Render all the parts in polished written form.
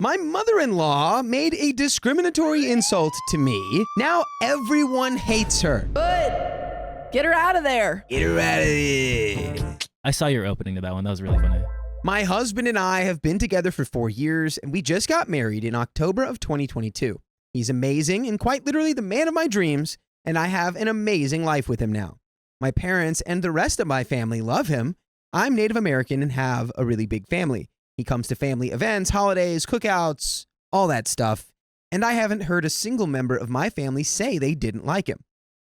My mother-in-law made a discriminatory insult to me. Now everyone hates her. Good. Get her out of there. Get her out of here. I saw your opening to that one. That was really funny. My husband and I have been together for 4 years, and we just got married in October of 2022. He's amazing and quite literally the man of my dreams, and I have an amazing life with him now. My parents and the rest of my family love him. I'm Native American and have a really big family. He comes to family events, holidays, cookouts, all that stuff, and I haven't heard a single member of my family say they didn't like him.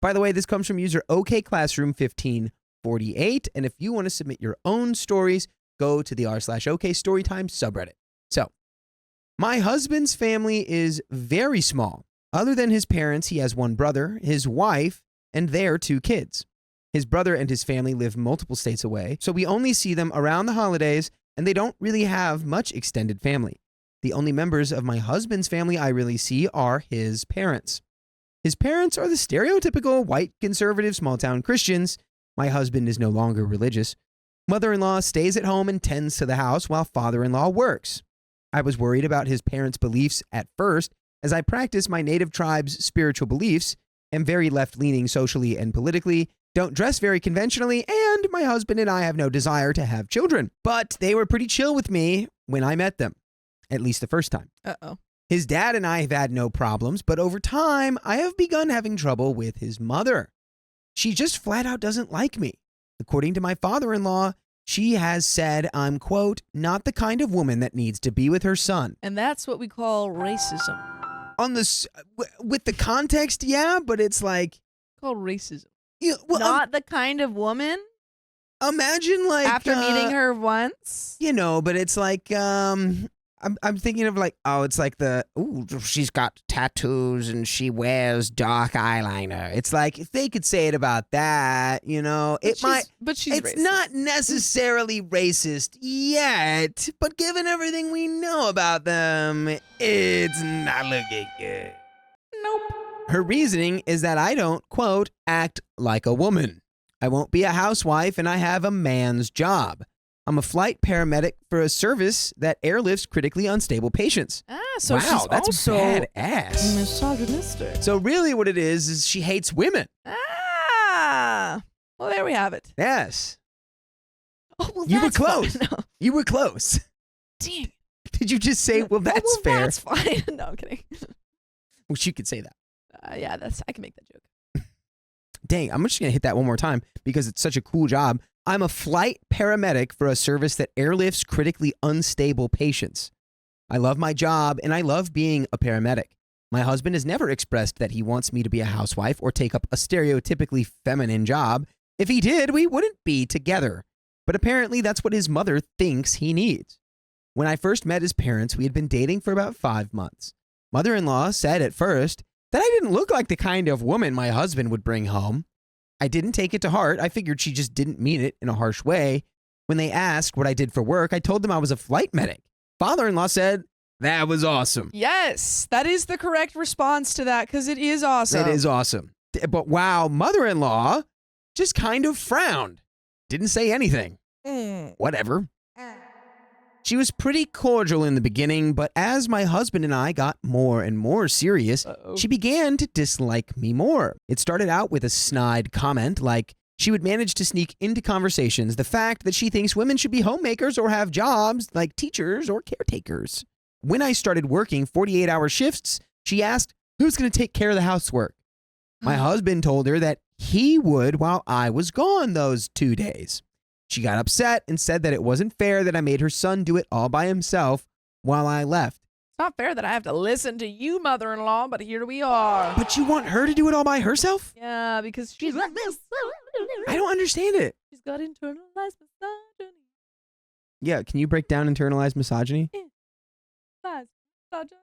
By the way, this comes from user OKClassroom1548, and if you want to submit your own stories, go to the r/OK Storytime subreddit. So, my husband's family is very small. Other than his parents, he has one brother, his wife, and their 2 kids. His brother and his family live multiple states away, so we only see them around the holidays, and they don't really have much extended family. The only members of my husband's family I really see are his parents. His parents are the stereotypical white conservative small-town Christians. My husband is no longer religious. Mother-in-law stays at home and tends to the house while father-in-law works. I was worried about his parents' beliefs at first, as I practice my native tribe's spiritual beliefs, am very left-leaning socially and politically, don't dress very conventionally, and my husband and I have no desire to have children. But they were pretty chill with me when I met them, at least the first time. Uh-oh. His dad and I have had no problems, but over time, I have begun having trouble with his mother. She just flat out doesn't like me. According to my father-in-law, she has said I'm, quote, not the kind of woman that needs to be with her son. And that's what we call racism. On this, with the context, yeah, but it's like... Called racism. Yeah, well, Not the kind of woman? Imagine like... After meeting her once? You know, but it's like, I'm thinking of like, oh, it's like she's got tattoos and she wears dark eyeliner. It's like, if they could say it about that, you know, But she's it's racist. not necessarily racist yet, but given everything we know about them, it's not looking good. Nope. Her reasoning is that I don't, quote, act like a woman. I won't be a housewife and I have a man's job. I'm a flight paramedic for a service that airlifts critically unstable patients. So wow, she's that's also badass. misogynistic. So really what it is she hates women. Well, there we have it. Yes. Oh, well, You were that's fine. close. You were close. Dang. Did you just say, well, that's fair? That's fine. No, I'm kidding. Well, she could say that. Yeah, I can make that joke. Dang, I'm just going to hit that one more time because it's such a cool job. I'm a flight paramedic for a service that airlifts critically unstable patients. I love my job and I love being a paramedic. My husband has never expressed that he wants me to be a housewife or take up a stereotypically feminine job. If he did, we wouldn't be together. But apparently that's what his mother thinks he needs. When I first met his parents, we had been dating for about 5 months. Mother-in-law said at first that I didn't look like the kind of woman my husband would bring home. I didn't take it to heart. I figured she just didn't mean it in a harsh way. When they asked what I did for work, I told them I was a flight medic. Father-in-law said, that was awesome. Yes, that is the correct response to that because it is awesome. That is awesome. But wow, mother-in-law just kind of frowned. Didn't say anything. Whatever. She was pretty cordial in the beginning, but as my husband and I got more and more serious, she began to dislike me more. It started out with a snide comment like she would manage to sneak into conversations the fact that she thinks women should be homemakers or have jobs like teachers or caretakers. When I started working 48-hour shifts, she asked, who's going to take care of the housework? My husband told her that he would while I was gone those 2 days. She got upset and said that it wasn't fair that I made her son do it all by himself while I left. It's not fair that I have to listen to you, mother-in-law, but here we are. But you want her to do it all by herself? Yeah, because she's like this. I don't understand it. She's got internalized misogyny. Yeah, can you break down internalized misogyny? Misogyny.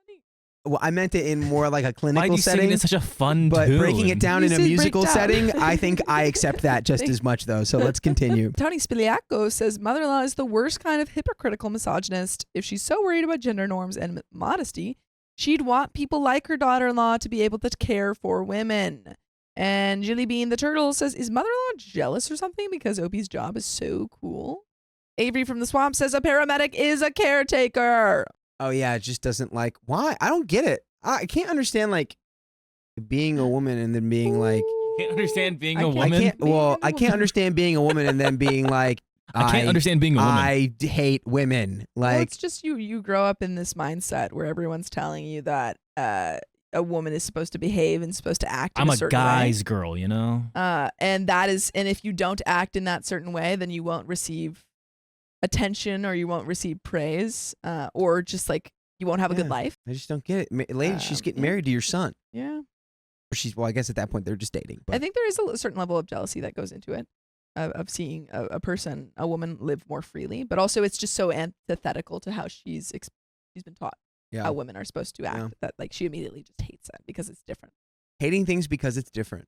Well, I meant it in more like a Why clinical do you sing setting. it in such a fun But tune? breaking it down You in a said break musical down. setting, I think I accept that just as much, though. So let's continue. Tony Spiliaco says mother-in-law is the worst kind of hypocritical misogynist. If she's so worried about gender norms and modesty, she'd want people like her daughter-in-law to be able to care for women. And Jilly Bean the Turtle says, is mother-in-law jealous or something because Opie's job is so cool? Avery from the Swamp says a paramedic is a caretaker. Oh yeah, it just doesn't like why? I don't get it. I can't understand like being a woman and then being like Can't understand being I a can't- woman. I can't understand being a woman and then being like I can't understand being a woman. I hate women. Well, Like it's just you grow up in this mindset where everyone's telling you that a woman is supposed to behave and supposed to act in I'm a a certain guy's girl, you know? way. And if you don't act in that certain way, then you won't receive attention or you won't receive praise or just like you won't have a good Yeah. life. I just don't get it. Lady, she's getting Yeah. married to your son. Yeah. Or well, I guess at that point they're just dating. But I think there is a certain level of jealousy that goes into it of seeing a woman live more freely, but also it's just so antithetical to how she's been taught yeah. how women are supposed to act Yeah. that like she immediately just hates it because it's different. Hating things because it's different.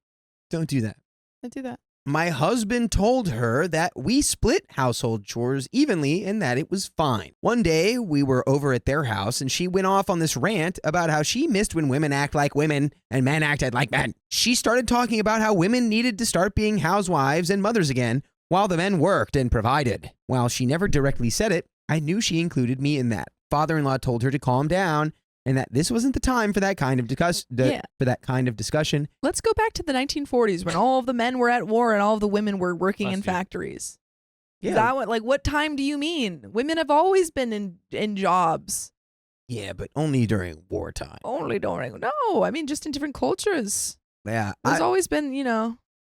Don't do that. I do that. My husband told her that we split household chores evenly and that it was fine. One day, we were over at their house and she went off on this rant about how she missed when women act like women and men acted like men. She started talking about how women needed to start being housewives and mothers again while the men worked and provided. While she never directly said it, I knew she included me in that. Father-in-law told her to calm down and that this wasn't the time for that kind of discussion. Let's go back to the 1940s when all of the men were at war and all of the women were working in Must be. factories. Yeah. Is that what time do you mean? Women have always been in jobs. Yeah, but only during wartime. Only during no, I mean just in different cultures. Yeah. There's always been,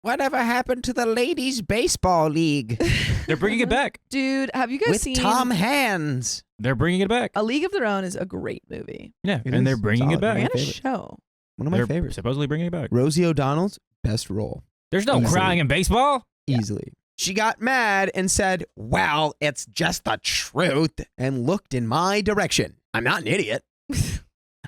Whatever happened to the ladies' baseball league They're bringing it back. Dude, have you guys with seen Tom Hands? They're bringing it back. A League of Their Own is a great movie Yeah, It and they're is bringing solid. it back. My and a favorite. show. One of my They're favorites. supposedly bringing it back. Rosie O'Donnell's best role. There's no Easily. crying in baseball. Yeah. Easily. She got mad and said, "Well, it's just the truth," and looked in my direction. I'm not an idiot.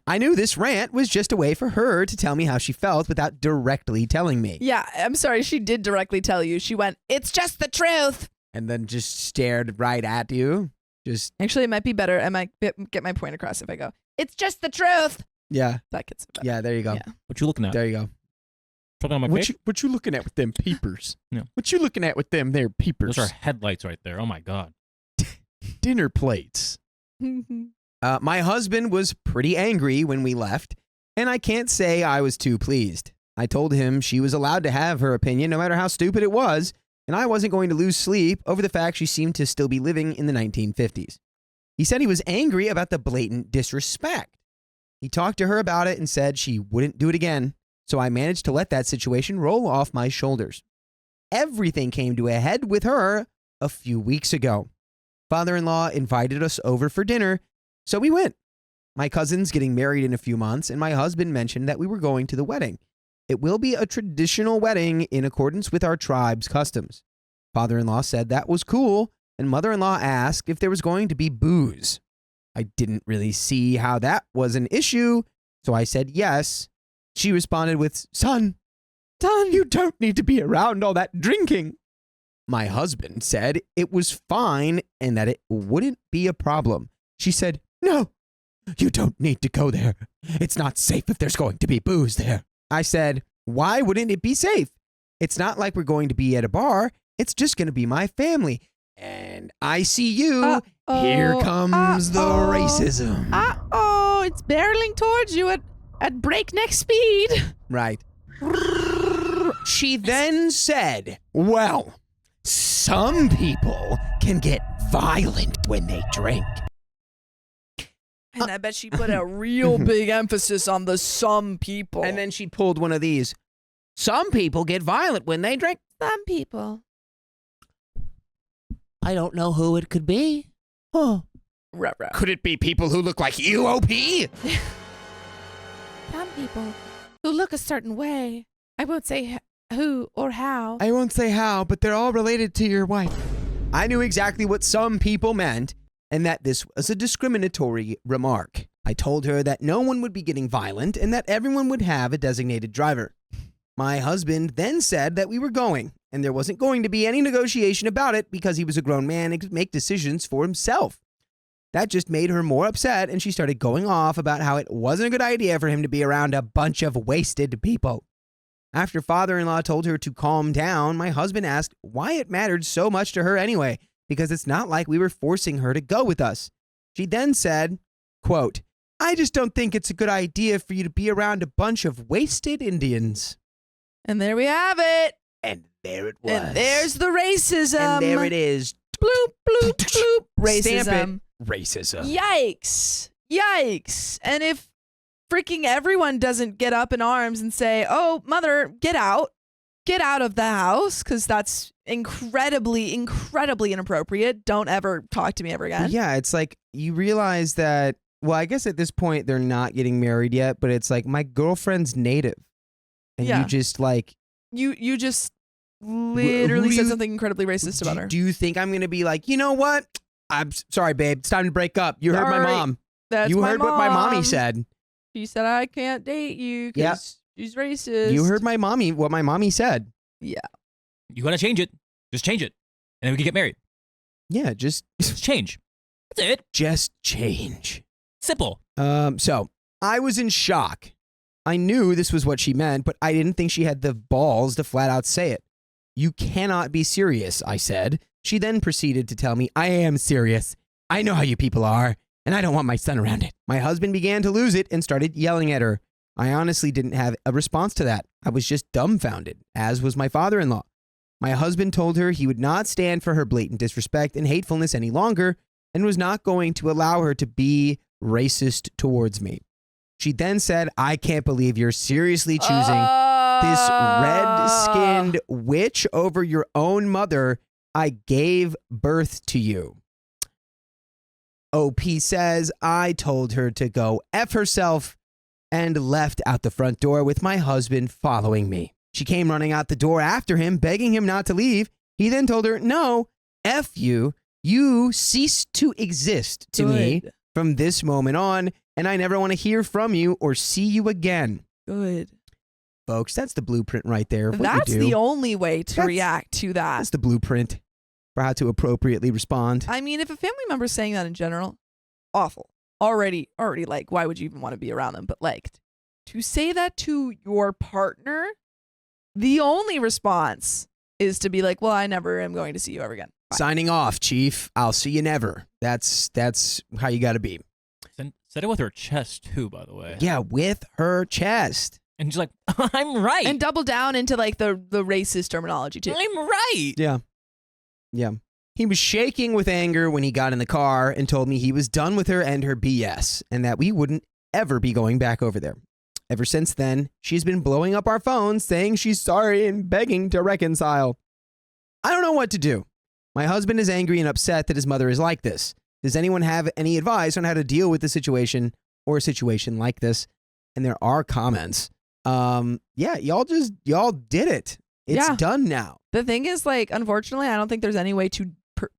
I knew this rant was just a way for her to tell me how she felt without directly telling me. Yeah, I'm sorry. She did directly tell you. She went, "It's just the truth." And then just stared right at you. Just, Actually, it might be better. I might get my point across if I go, "It's just the truth." yeah. That gets it better. Yeah, there you go. Yeah. What you looking at? There you go. Talking on my What face? you looking at with them peepers? Yeah. What you looking at with them there peepers? Those are headlights right there. Oh my god. Dinner plates. My husband was pretty angry when we left, and I can't say I was too pleased. I told him she was allowed to have her opinion no matter how stupid it was, and I wasn't going to lose sleep over the fact she seemed to still be living in the 1950s. He said he was angry about the blatant disrespect. He talked to her about it and said she wouldn't do it again, so I managed to let that situation roll off my shoulders. Everything came to a head with her a few weeks ago. Father-in-law invited us over for dinner, so we went. My cousin's getting married in a few months, and my husband mentioned that we were going to the wedding. It will be a traditional wedding in accordance with our tribe's customs. Father-in-law said that was cool, and mother-in-law asked if there was going to be booze. I didn't really see how that was an issue, so I said yes. She responded with, Son, you don't need to be around all that drinking. My husband said it was fine and that it wouldn't be a problem. She said, No, you don't need to go there. It's not safe if there's going to be booze there. I said, Why wouldn't it be safe? It's not like we're going to be at a bar. It's just going to be my family. And I see you. Here comes the racism. It's barreling towards you at breakneck speed. Right. She then said, Well, some people can get violent when they drink. And I bet she put a real big emphasis on the some people. And then she pulled one of these. Some people get violent when they drink. some people. I don't know who it could be. Huh. Ruh-roh. Could it be people who look like you, OP? Some people who look a certain way. I won't say who or how. I won't say how, but they're all related to your wife. I knew exactly what some people meant, and that this was a discriminatory remark. I told her that no one would be getting violent and that everyone would have a designated driver. My husband then said that we were going, and there wasn't going to be any negotiation about it because he was a grown man and could make decisions for himself. That just made her more upset, and she started going off about how it wasn't a good idea for him to be around a bunch of wasted people. After father-in-law told her to calm down, my husband asked why it mattered so much to her anyway, because it's not like we were forcing her to go with us. She then said, Quote, I just don't think it's a good idea for you to be around a bunch of wasted Indians. And there we have it. And there it was. And there's the racism. And there it is. Bloop, bloop, bloop. Racism. Stamp it. Racism. Yikes. Yikes. And if freaking everyone doesn't get up in arms and say, oh, mother, get out of the house, because that's incredibly, incredibly inappropriate. Don't ever talk to me ever again. Yeah, it's like you realize that, well, I guess at this point they're not getting married yet, but it's like my girlfriend's native. And Yeah. you just like... You just literally who said you- something incredibly racist about her. Do you think I'm going to be like, you know what? I'm sorry, babe. It's time to break up. You heard my Sorry. mom. That's You my heard what my mommy mom. said. She said I can't date you Yep. because she's racist. You heard what my mommy said. Yeah. You want to change it? Just change it. And then we can get married. Yeah, just Change. That's it. just change. Simple. So I was in shock. I knew this was what she meant, but I didn't think she had the balls to flat out say it. You cannot be serious, I said. She then proceeded to tell me, I am serious. I know how you people are, and I don't want my son around it. My husband began to lose it and started yelling at her. I honestly didn't have a response to that. I was just dumbfounded, as was my father-in-law. My husband told her he would not stand for her blatant disrespect and hatefulness any longer and was not going to allow her to be racist towards me. She then said, I can't believe you're seriously choosing this red-skinned witch over your own mother. I gave birth to you. OP says, I told her to go F herself and left out the front door with my husband following me. She came running out the door after him, begging him not to leave. He then told her, no, F you. You cease to exist to me Good. from this moment on, and I never want to hear from you or see you again. Good. Folks, that's the blueprint right there. Of what That's you do. the only way to That's- react to that. That's the blueprint for how to appropriately respond. I mean, if a family member's saying that in general, awful. Already, like, why would you even want to be around them? But like, to say that to your partner, the only response is to be like, well, I never am going to see you ever again. Bye. Signing off, Chief. I'll see you never. That's how you got to be. Said it with her chest, too, by the way. Yeah, with her chest. And she's like, I'm right. And double down into like the racist terminology too. I'm right. Yeah. Yeah. He was shaking with anger when he got in the car and told me he was done with her and her BS and that we wouldn't ever be going back over there. Ever since then, she's been blowing up our phones saying she's sorry and begging to reconcile. I don't know what to do. My husband is angry and upset that his mother is like this. Does anyone have any advice on how to deal with the situation or a situation like this? And there are comments. Yeah, y'all did it. It's Yeah. done now. The thing is, like, unfortunately, I don't think there's any way to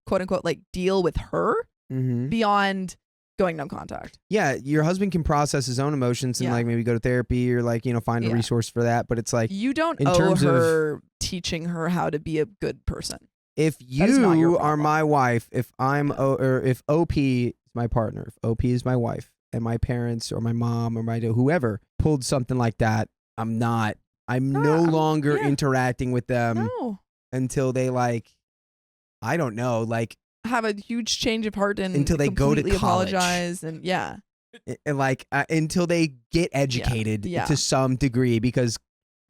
quote unquote like deal with her Mm-hmm. beyond going no contact. Yeah, your husband can process his own emotions and Yeah. like maybe go to therapy or like, find a Yeah. resource for that. But it's like, You don't in owe terms of- her teaching her how to be a good person. if is not your you are problem. my wife, if if OP is my partner, if OP is my wife, and my parents or my mom or my whoever pulled something like that, I'm no longer yeah. interacting with them No. until they I don't know, Have a huge change of heart and Until they go to completely college. apologize and yeah. until they get educated Yeah. to some degree, because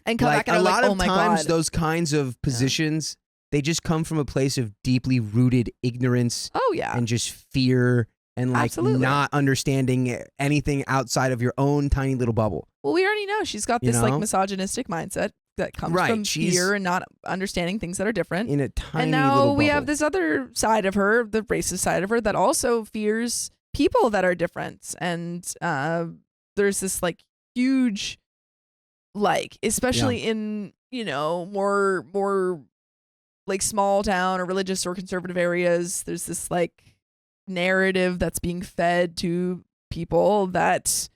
And come back and a are lot like, oh of my times God. those kinds of positions, they just come from a place of deeply rooted ignorance Oh yeah. and just fear and Absolutely. not understanding anything outside of your own tiny little bubble. Well, we already know she's got You this like know? misogynistic mindset that comes Right, from she's- fear and not understanding things that are different. In a tiny And now little we bubble. have this other side of her, the racist side of her, that also fears people that are different. And there's this like huge, especially in more like small town or religious or conservative areas. There's this like narrative that's being fed to people that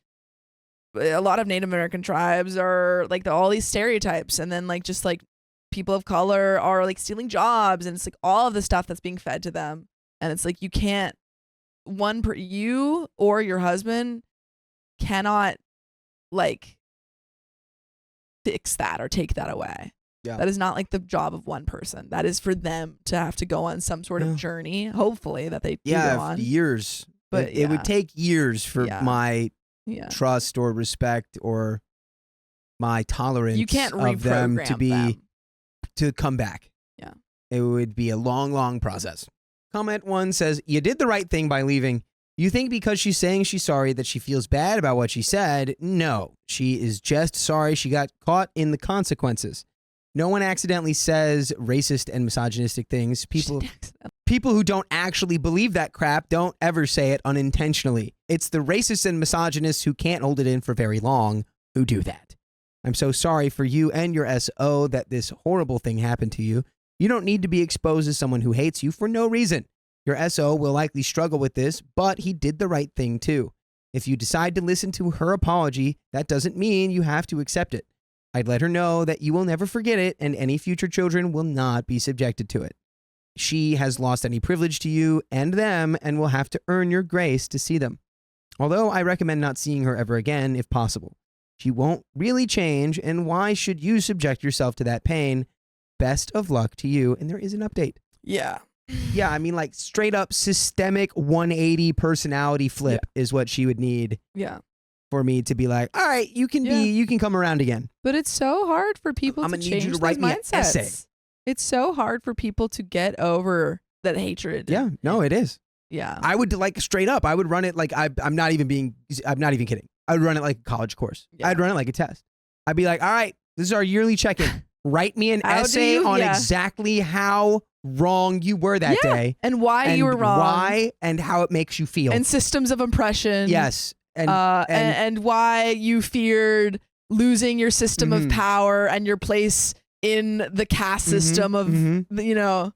a lot of Native American tribes are like all these stereotypes, and then like just like people of color are like stealing jobs, and it's like all of the stuff that's being fed to them, and it's like you can't you or your husband cannot like fix that or take that away. Yeah. That is not like the job of one person. That is for them to have to go on some sort Yeah. of journey, hopefully that they do go Yeah, on. years But it would take years for Yeah. my Yeah. trust or respect or my tolerance You can't of them to reprogram be them. to come back. Yeah. It would be a long, long process. Comment 1 says, you did the right thing by leaving. You think because she's saying she's sorry that she feels bad about what she said? No, she is just sorry she got caught in the consequences. No one accidentally says racist and misogynistic things. People who don't actually believe that crap don't ever say it unintentionally. It's the racists and misogynists who can't hold it in for very long who do that. I'm so sorry for you and your SO that this horrible thing happened to you. You don't need to be exposed as someone who hates you for no reason. Your SO will likely struggle with this, but he did the right thing too. If you decide to listen to her apology, that doesn't mean you have to accept it. I'd let her know that you will never forget it and any future children will not be subjected to it. She has lost any privilege to you and them and will have to earn your grace to see them. Although I recommend not seeing her ever again if possible. She won't really change, and why should you subject yourself to that pain? Best of luck to you, and there is an update. Yeah. Yeah, I mean, like straight up systemic 180 personality flip is what she would need Yeah. for me to be like, all right, you can come around again. But it's so hard for people I'm to gonna need change you to those write me an mindsets. essay. It's so hard for people to get over that hatred. Yeah, no, it is. Yeah. I would like straight up. I would run it like I'm not even kidding. I would run it like a college course. Yeah. I'd run it like a test. I'd be like, all right, this is our yearly check-in. Write me an How do essay you- on yeah. exactly how wrong you were that Yeah, day. and why and you were wrong. Why and how it makes you feel. And systems of oppression. Yes. And why you feared losing your system of power and your place in the caste system of,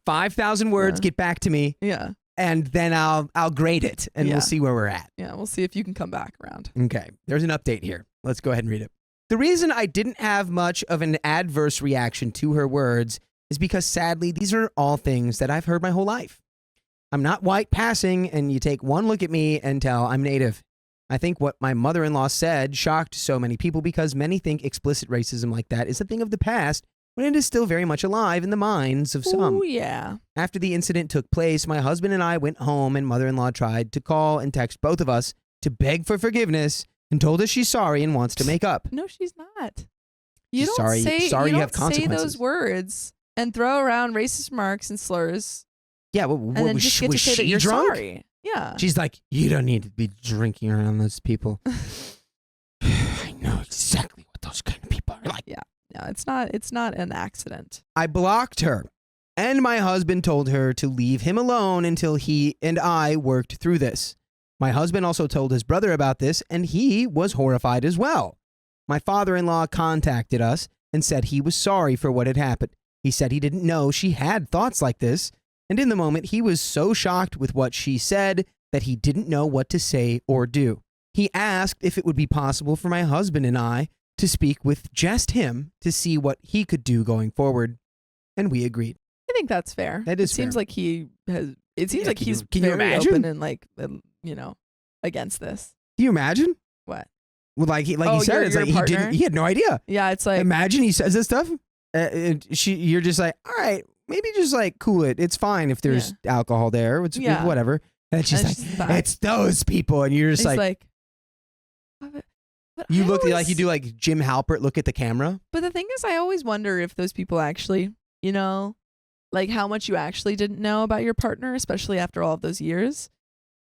5,000 words, get back to me. Yeah. And then I'll grade it and Yeah. we'll see where we're at. Yeah. We'll see if you can come back around. Okay. There's an update here. Let's go ahead and read it. The reason I didn't have much of an adverse reaction to her words is because sadly, these are all things that I've heard my whole life. I'm not white passing, and you take one look at me and tell I'm native. I think what my mother-in-law said shocked so many people because many think explicit racism like that is a thing of the past when it is still very much alive in the minds of some. Oh, yeah. After the incident took place, my husband and I went home and mother-in-law tried to call and text both of us to beg for forgiveness and told us she's sorry and wants to make up. No, she's not. You She's don't sorry say, you don't have consequences. say those words and throw around racist remarks and slurs Yeah, and then was just she, get to was say that she you're drunk? sorry. Yeah. She's like, you don't need to be drinking around those people. I know exactly what those kind of people are like. Yeah. No, it's not an accident. I blocked her, and my husband told her to leave him alone until he and I worked through this. My husband also told his brother about this, and he was horrified as well. My father-in-law contacted us and said he was sorry for what had happened. He said he didn't know she had thoughts like this, and in the moment he was so shocked with what she said that he didn't know what to say or do. He asked if it would be possible for my husband and I to speak with just him to see what he could do going forward, and we agreed. I think that's fair. That is It seems fair. like he has. It seems Yeah, like he's can you very imagine? open and like against this. Can you imagine? What? Well, like he Oh, said, your- it's your like he partner? didn't. He had no idea. Yeah, it's like Imagine he says this stuff. You're just like, all right, maybe just like cool it. It's fine if there's alcohol there. It's Yeah. whatever. And she's and like, she's like- it's those people, and you're just he's like but you I look like always- you do like Jim Halpert look at the camera. But the thing is, I always wonder if those people actually, like how much you actually didn't know about your partner, especially after all of those years.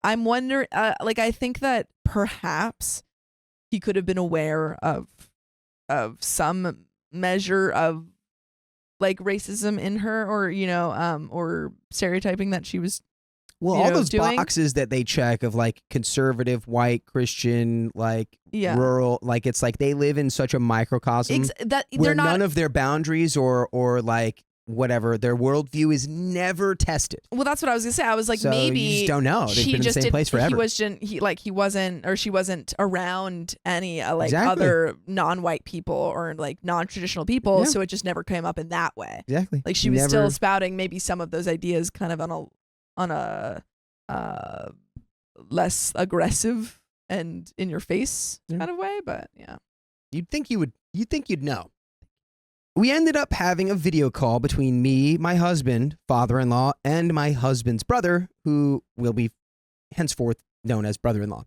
I'm wondering, I think that perhaps he could have been aware of some measure of like racism in her, or stereotyping that she was. Well, you all know, those doing- boxes that they check of like conservative, white, Christian, like Yeah. rural, like it's like they live in such a microcosm That where they're not. none of their boundaries or like whatever their worldview is never tested. Well, that's what I was gonna say. I was like, So maybe you just don't know. They've she been in the just same didn't- place forever. He wasn't, or she wasn't around any Exactly. other non-white people or like non-traditional people, Yeah. so it just never came up in that way. Exactly. Like she was Never- still spouting maybe some of those ideas, kind of on a less aggressive and in your face Yeah. kind of way. But yeah, You'd think you'd know. We ended up having a video call between me, my husband, father-in-law, and my husband's brother, who will be henceforth known as brother-in-law.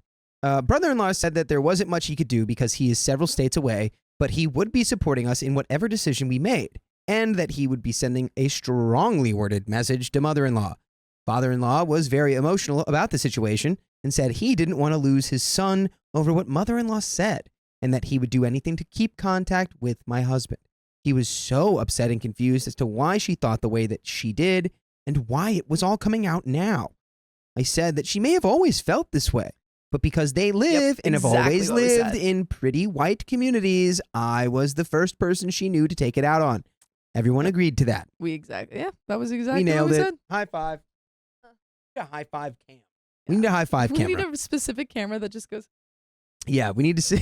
Brother-in-law said that there wasn't much he could do because he is several states away, but he would be supporting us in whatever decision we made, and that he would be sending a strongly worded message to mother-in-law. Father-in-law was very emotional about the situation and said he didn't want to lose his son over what mother-in-law said, and that he would do anything to keep contact with my husband. He was so upset and confused as to why she thought the way that she did and why it was all coming out now. I said that she may have always felt this way, but because they live and have exactly always what we lived said. in pretty white communities, I was the first person she knew to take it out on. Everyone agreed to that. That was exactly We nailed what we it. said. High five. A high five cam. We need a high five We camera. need a specific camera that just goes. Yeah, we need to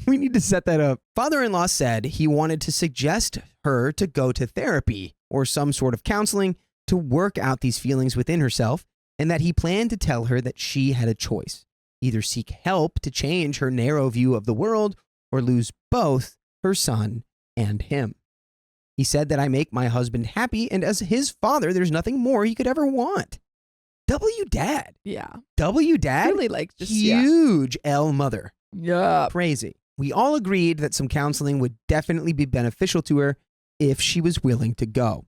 we need to set that up. Father-in-law said he wanted to suggest her to go to therapy or some sort of counseling to work out these feelings within herself, and that he planned to tell her that she had a choice. Either seek help to change her narrow view of the world or lose both her son and him. He said that I make my husband happy, and as his father, there's nothing more he could ever want. W dad. Yeah. W dad. Really like just Huge L mother. Yeah. Crazy. We all agreed that some counseling would definitely be beneficial to her if she was willing to go.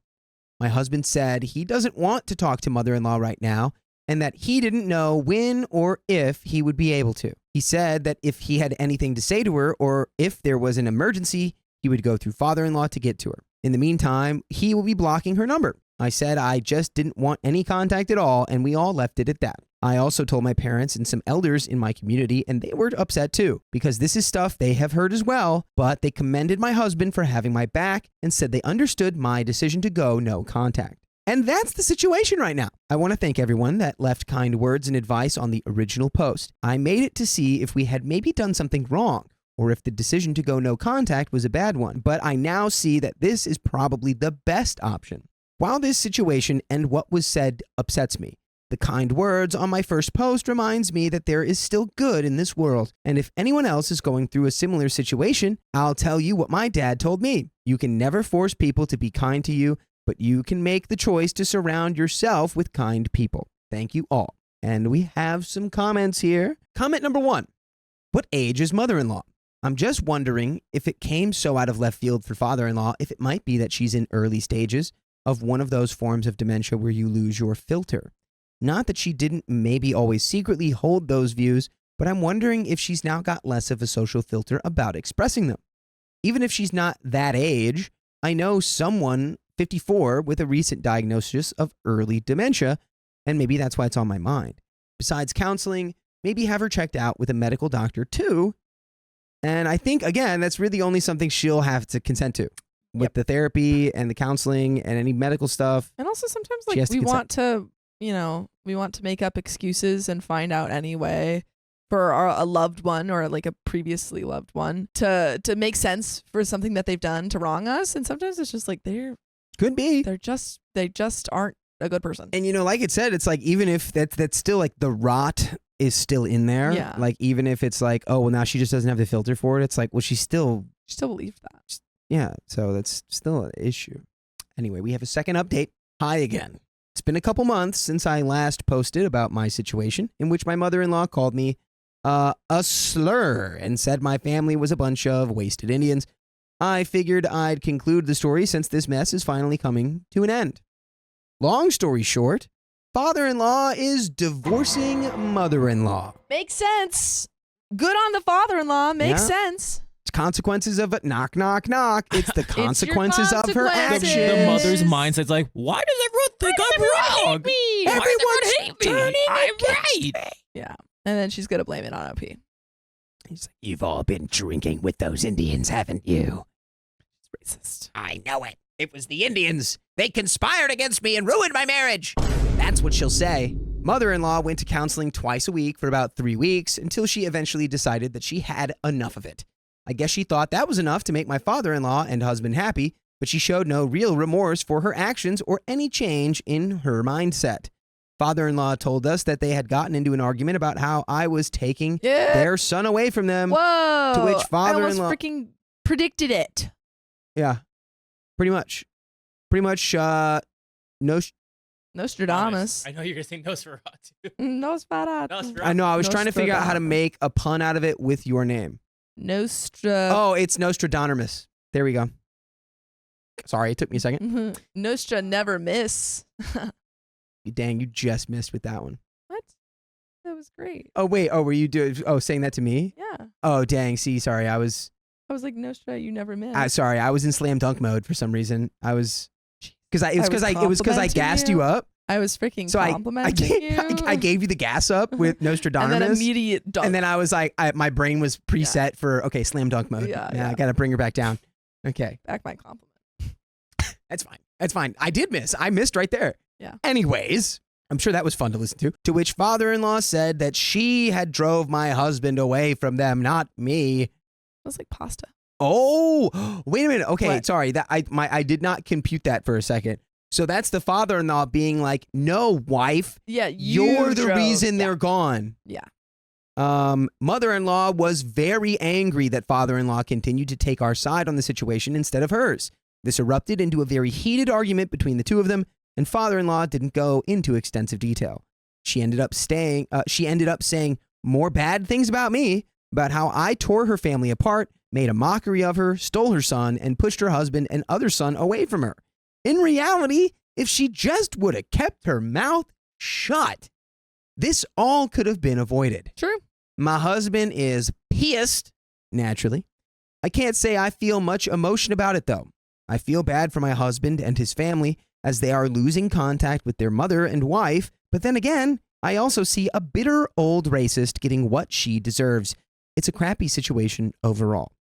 My husband said he doesn't want to talk to mother-in-law right now, and that he didn't know when or if he would be able to. He said that if he had anything to say to her or if there was an emergency, he would go through father-in-law to get to her. In the meantime, he will be blocking her number. I said I just didn't want any contact at all, and we all left it at that. I also told my parents and some elders in my community, and they were upset too, because this is stuff they have heard as well, but they commended my husband for having my back and said they understood my decision to go no contact. And that's the situation right now. I want to thank everyone that left kind words and advice on the original post. I made it to see if we had maybe done something wrong, or if the decision to go no contact was a bad one, but I now see that this is probably the best option. While this situation and what was said upsets me, the kind words on my first post reminds me that there is still good in this world, and if anyone else is going through a similar situation, I'll tell you what my dad told me. You can never force people to be kind to you, but you can make the choice to surround yourself with kind people. Thank you all. And we have some comments here. Comment number 1. What age is mother-in-law? I'm just wondering if it came so out of left field for father-in-law, if it might be that she's in early stages of one of those forms of dementia where you lose your filter. Not that she didn't maybe always secretly hold those views, but I'm wondering if she's now got less of a social filter about expressing them. Even if she's not that age, I know someone 54 with a recent diagnosis of early dementia, and maybe that's why it's on my mind. Besides counseling, maybe have her checked out with a medical doctor too. And I think, again, that's really only something she'll have to consent to. With the therapy and the counseling and any medical stuff. And also sometimes She has to we consent. want to, we want to make up excuses and find out anyway for a loved one or like a previously loved one to make sense for something that they've done to wrong us. And sometimes it's just like Could be. they just aren't a good person. And like it said, it's like even if that's still like the rot is still in there. Yeah. Like even if it's like, oh, well now she just doesn't have the filter for it. It's like, well, she still believes that. Yeah, so that's still an issue. Anyway, we have a second update. Hi again. It's been a couple months since I last posted about my situation in which my mother-in-law called me a slur and said my family was a bunch of wasted Indians. I figured I'd conclude the story since this mess is finally coming to an end. Long story short, father-in-law is divorcing mother-in-law. Makes sense. Good on the father-in-law. Makes Yeah. sense. Consequences of it. Knock, knock, knock. It's the your consequences of her consequences. actions. The mother's mindset's like, why does everyone think I'm wrong? Me. Why does Everyone's everyone hate me? turning I'm against right. Yeah. And then she's gonna blame it on OP. He's like, you've all been drinking with those Indians, haven't you? It's racist. I know it. It was the Indians. They conspired against me and ruined my marriage. That's what she'll say. Mother-in-law went to counseling twice a week for about 3 weeks until she eventually decided that she had enough of it. I guess she thought that was enough to make my father-in-law and husband happy, but she showed no real remorse for her actions or any change in her mindset. Father-in-law told us that they had gotten into an argument about how I was taking their son away from them. Whoa. To which I father-in-law- almost freaking predicted it. Yeah, pretty much. No, Nostradamus. I know you're going to say Nosferatu. Nosferatu. Nosferatu. I know. I was trying to figure out how to make a pun out of it with your name. Oh, it's Nostradamus. There we go. Sorry, it took me a second. Nostra never miss. Dang, you just missed with that one. What? That was great. Oh, wait. Oh, were you saying that to me? Yeah. Oh, dang. See, sorry. I was like, Nostra, you never miss. sorry. I was in slam dunk mode for some reason. It was because I gassed you up. I was freaking complimenting you. I gave you the gas up with Nostradamus. And then immediate dunk. And then I was like, my brain was preset for, okay, slam dunk mode. Yeah. I got to bring her back down. Okay. Back my compliment. That's fine. That's fine. I did miss. I missed right there. Yeah. Anyways, I'm sure that was fun to listen to. To which father-in-law said that she had drove my husband away from them, not me. It was like pasta. Oh, wait a minute. Okay, What? sorry. That I did not compute that for a second. So that's the father-in-law being like, "No, wife. Yeah, You're the drove. reason they're gone." Yeah. Mother-in-law was very angry that father-in-law continued to take our side on the situation instead of hers. This erupted into a very heated argument between the two of them, and father-in-law didn't go into extensive detail. She ended up saying more bad things about me, about how I tore her family apart, made a mockery of her, stole her son, and pushed her husband and other son away from her. In reality, if she just would have kept her mouth shut, this all could have been avoided. True. My husband is pissed, naturally. I can't say I feel much emotion about it, though. I feel bad for my husband and his family as they are losing contact with their mother and wife, but then again, I also see a bitter old racist getting what she deserves. It's a crappy situation overall.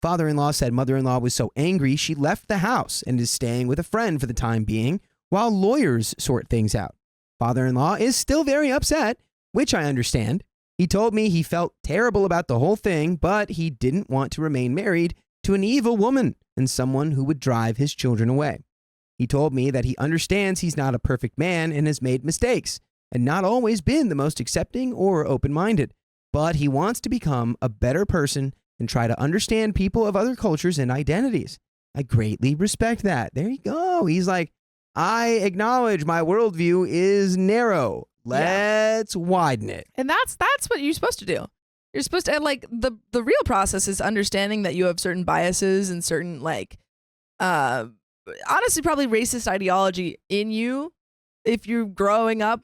Father-in-law said mother-in-law was so angry she left the house and is staying with a friend for the time being while lawyers sort things out. Father-in-law is still very upset, which I understand. He told me he felt terrible about the whole thing, but he didn't want to remain married to an evil woman and someone who would drive his children away. He told me that he understands he's not a perfect man and has made mistakes and not always been the most accepting or open-minded, but he wants to become a better person and try to understand people of other cultures and identities. I greatly respect that. There you go. He's like, I acknowledge my worldview is narrow. Let's widen it. And that's what you're supposed to do. You're supposed to, like, the real process is understanding that you have certain biases and certain, like, honestly, probably racist ideology in you if you're growing up,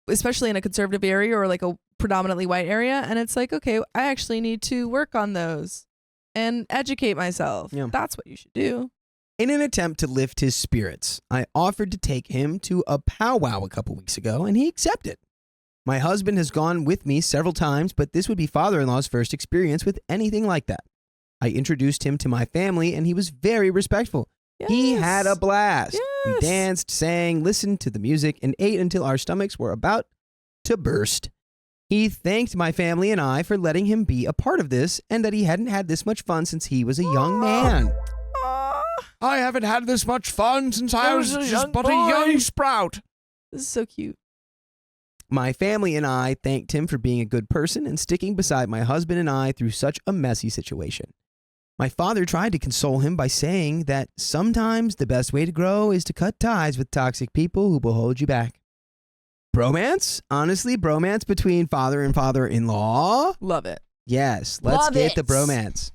especially in a conservative area or like a predominantly white area. And it's like, okay, I actually need to work on those and educate myself. Yeah. That's what you should do. In an attempt to lift his spirits, I offered to take him to a powwow a couple weeks ago, and he accepted. My husband has gone with me several times, but this would be father-in-law's first experience with anything like that. I introduced him to my family, and he was very respectful. Yes. He had a blast. Yes. We danced, sang, listened to the music, and ate until our stomachs were about to burst. He thanked my family and I for letting him be a part of this, and that he hadn't had this much fun since he was a young man. I haven't had this much fun since I was just but a young sprout. This is so cute. My family and I thanked him for being a good person and sticking beside my husband and I through such a messy situation. My father tried to console him by saying that sometimes the best way to grow is to cut ties with toxic people who will hold you back. Bromance? Honestly, bromance between father and father-in-law? Love it. Yes, let's Love get it. the bromance.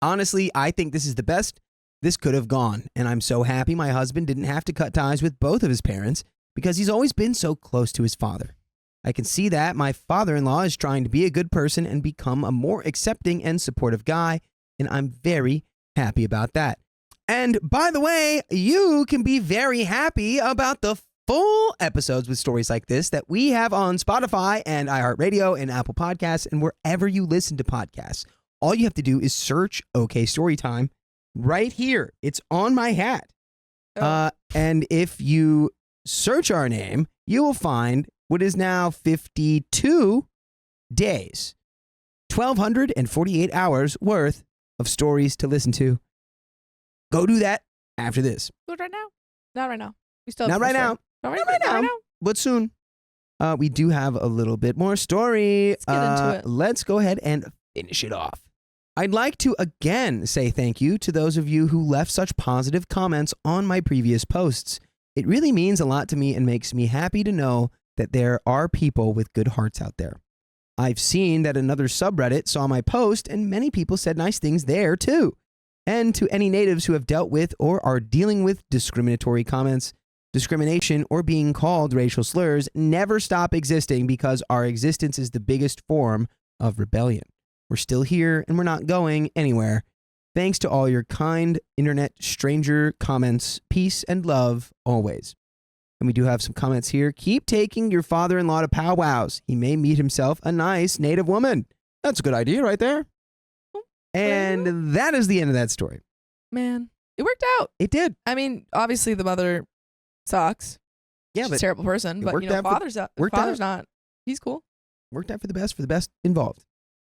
Honestly, I think this is the best this could have gone, and I'm so happy my husband didn't have to cut ties with both of his parents because he's always been so close to his father. I can see that my father-in-law is trying to be a good person and become a more accepting and supportive guy, and I'm very happy about that. And by the way, you can be very happy about the full episodes with stories like this that we have on Spotify and iHeartRadio and Apple Podcasts and wherever you listen to podcasts. All you have to do is search OK Storytime right here. It's on my hat. Oh. And if you search our name, you will find what is now 52 days, 1,248 hours worth of stories to listen to. Go do that after this. Do it right now. Not right now. We still Not right now. Not right now. But soon. We do have a little bit more story. Let's get into it. Let's go ahead and finish it off. I'd like to again say thank you to those of you who left such positive comments on my previous posts. It really means a lot to me and makes me happy to know that there are people with good hearts out there. I've seen that another subreddit saw my post and many people said nice things there too. And to any natives who have dealt with or are dealing with discriminatory comments, discrimination, or being called racial slurs, never stop existing because our existence is the biggest form of rebellion. We're still here and we're not going anywhere. Thanks to all your kind internet stranger comments. Peace and love always. And we do have some comments here. Keep taking your father-in-law to powwows. He may meet himself a nice native woman. That's a good idea right there. And that is the end of that story. Man, it worked out. It did. I mean, obviously the mother sucks. Yeah, She's but a terrible person. But worked out for- father's not. He's cool. worked out for the best involved.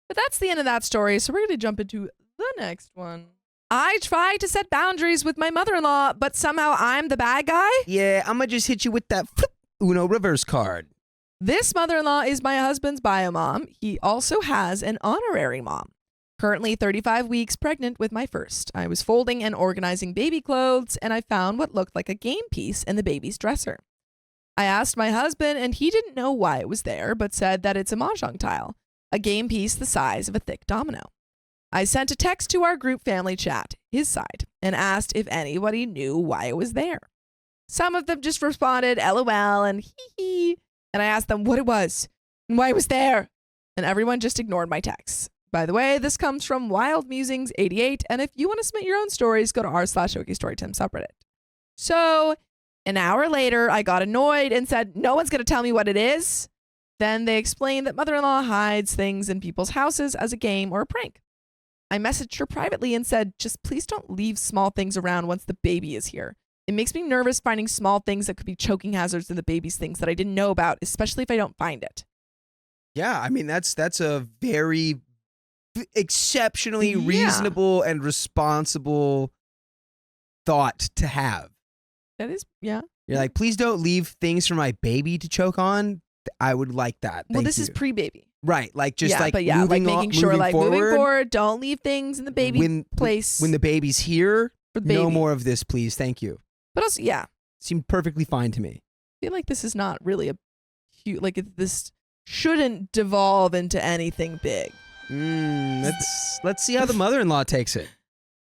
But that's the end of that story. So we're going to jump into the next one. I try to set boundaries with my mother-in-law, but somehow I'm the bad guy. Yeah, I'm going to just hit you with that Uno reverse card. This mother-in-law is my husband's bio mom. He also has an honorary mom. Currently 35 weeks pregnant with my first. I was folding and organizing baby clothes, and I found what looked like a game piece in the baby's dresser. I asked my husband, and he didn't know why it was there, but said that it's a mahjong tile, a game piece the size of a thick domino. I sent a text to our group family chat, his side, and asked if anybody knew why it was there. Some of them just responded, LOL and hee hee, and I asked them what it was and why it was there, and everyone just ignored my texts. By the way, this comes from Wild Musings 88, and if you want to submit your own stories, go to r/OKStorytime subreddit. So, an hour later, I got annoyed and said, no one's going to tell me what it is. Then they explained that mother-in-law hides things in people's houses as a game or a prank. I messaged her privately and said, just please don't leave small things around once the baby is here. It makes me nervous finding small things that could be choking hazards in the baby's things that I didn't know about, especially if I don't find it. Yeah, I mean, that's a very exceptionally reasonable and responsible thought to have. That is, yeah. You're like, please don't leave things for my baby to choke on. I would like that. Well, Thank this you. is pre-baby. Right, like just yeah, like but yeah, moving like making sure, like forward, moving forward, don't leave things in the baby place. When the baby's here, for the baby. no more of this, please. Thank you. But also, yeah, Seemed perfectly fine to me. I feel like this is not really a huge, like this shouldn't devolve into anything big. Let's see how the mother-in-law takes it.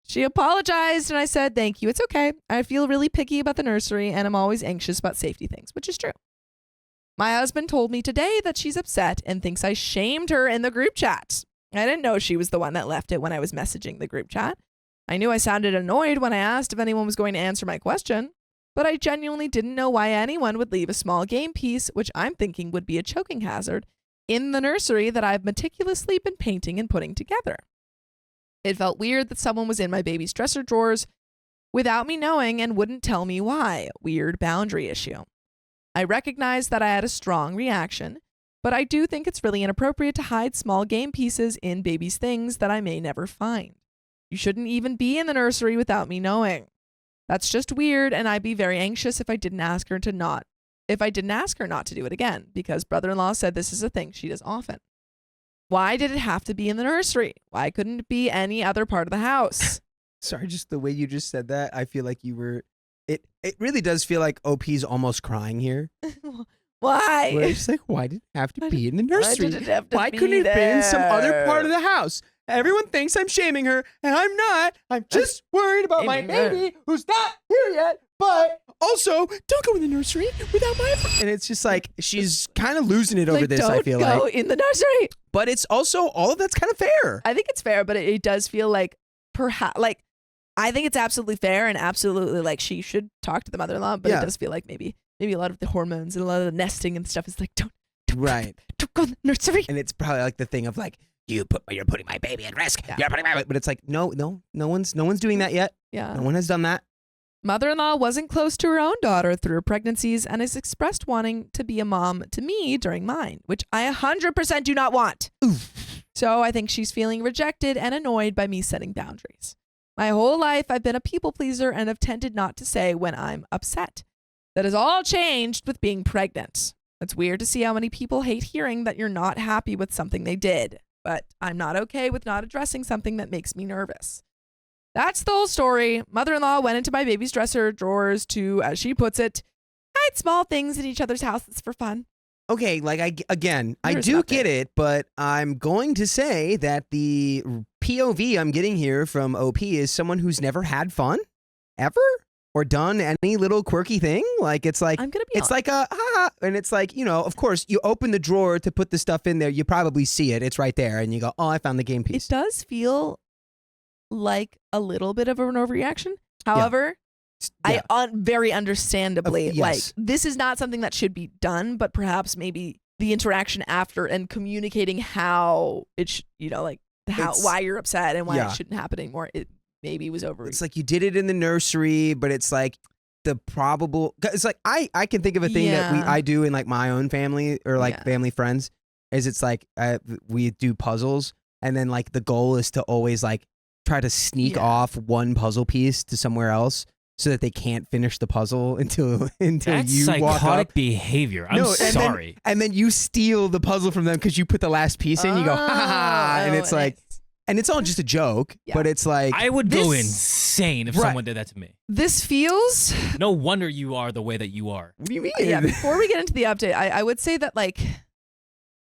She apologized and I said, thank you. It's okay. I feel really picky about the nursery and I'm always anxious about safety things, which is true. My husband told me today that she's upset and thinks I shamed her in the group chat. I didn't know she was the one that left it when I was messaging the group chat. I knew I sounded annoyed when I asked if anyone was going to answer my question, but I genuinely didn't know why anyone would leave a small game piece, which I'm thinking would be a choking hazard, in the nursery that I've meticulously been painting and putting together. It felt weird that someone was in my baby's dresser drawers without me knowing and wouldn't tell me why. Weird boundary issue. I recognize that I had a strong reaction, but I do think it's really inappropriate to hide small game pieces in baby's things that I may never find. You shouldn't even be in the nursery without me knowing. That's just weird, and I'd be very anxious if I didn't ask her not to do it again, because brother-in-law said this is a thing she does often. Why did it have to be in the nursery? Why couldn't it be any other part of the house? Sorry, just the way you just said that, I feel like you were... It really does feel like OP's almost crying here. Why? Where it's like, why did it have to be in the nursery? Why did it have to Why be couldn't it be in some other there? part of the house? Everyone thinks I'm shaming her, and I'm not. I'm just worried about my baby who's not here yet. But also, don't go in the nursery without my... And it's just like, she's kind of losing it over Like, this, I feel don't go like. in the nursery. But it's also, all of that's kind of fair. I think it's fair, but it does feel like perhaps, like, I think it's absolutely fair and absolutely like she should talk to the mother-in-law, but Yeah. it does feel like maybe a lot of the hormones and a lot of the nesting and stuff is like, don't Right. go in the nursery. And it's probably like the thing of like, you're putting my baby at risk. Yeah. You're putting my... But it's like, no one's doing that yet. Yeah. No one has done that. Mother-in-law wasn't close to her own daughter through her pregnancies and has expressed wanting to be a mom to me during mine, which I 100% do not want. Oof. So I think she's feeling rejected and annoyed by me setting boundaries. My whole life, I've been a people pleaser and have tended not to say when I'm upset. That has all changed with being pregnant. It's weird to see how many people hate hearing that you're not happy with something they did, but I'm not okay with not addressing something that makes me nervous. That's the whole story. Mother-in-law went into my baby's dresser drawers to, as she puts it, hide small things in each other's houses for fun. Okay, like I Here's do nothing. get it, but I'm going to say that the POV I'm getting here from OP is someone who's never had fun ever or done any little quirky thing. Like it's like I'm gonna be it's like a and it's like, you know, of course you open the drawer to put the stuff in there, you probably see it. It's right there and you go, "Oh, I found the game piece." It does feel like a little bit of an overreaction. However, Yeah. very understandably, Yes. like this is not something that should be done, but perhaps maybe the interaction after and communicating how it like why you're upset and why Yeah. it shouldn't happen anymore. It maybe was over. It's like you did it in the nursery, but it's like the probable. It's like I can think of a thing that Yeah. I do in like my own family or like Yeah. family friends. Is it's like we do puzzles, and then like the goal is to always like try to sneak Yeah. off one puzzle piece to somewhere else so that they can't finish the puzzle until That's you walk up. psychotic behavior. I'm No, and then- sorry. And then you steal the puzzle from them because you put the last piece in. You go, ha ha ha, and it's like, nice. and it's all just a joke, Yeah. but it's like, I would go This- insane if Right. someone did that to me. This feels No wonder you are the way that you are. what do you mean? yeah. Before we get into the update, I would say that like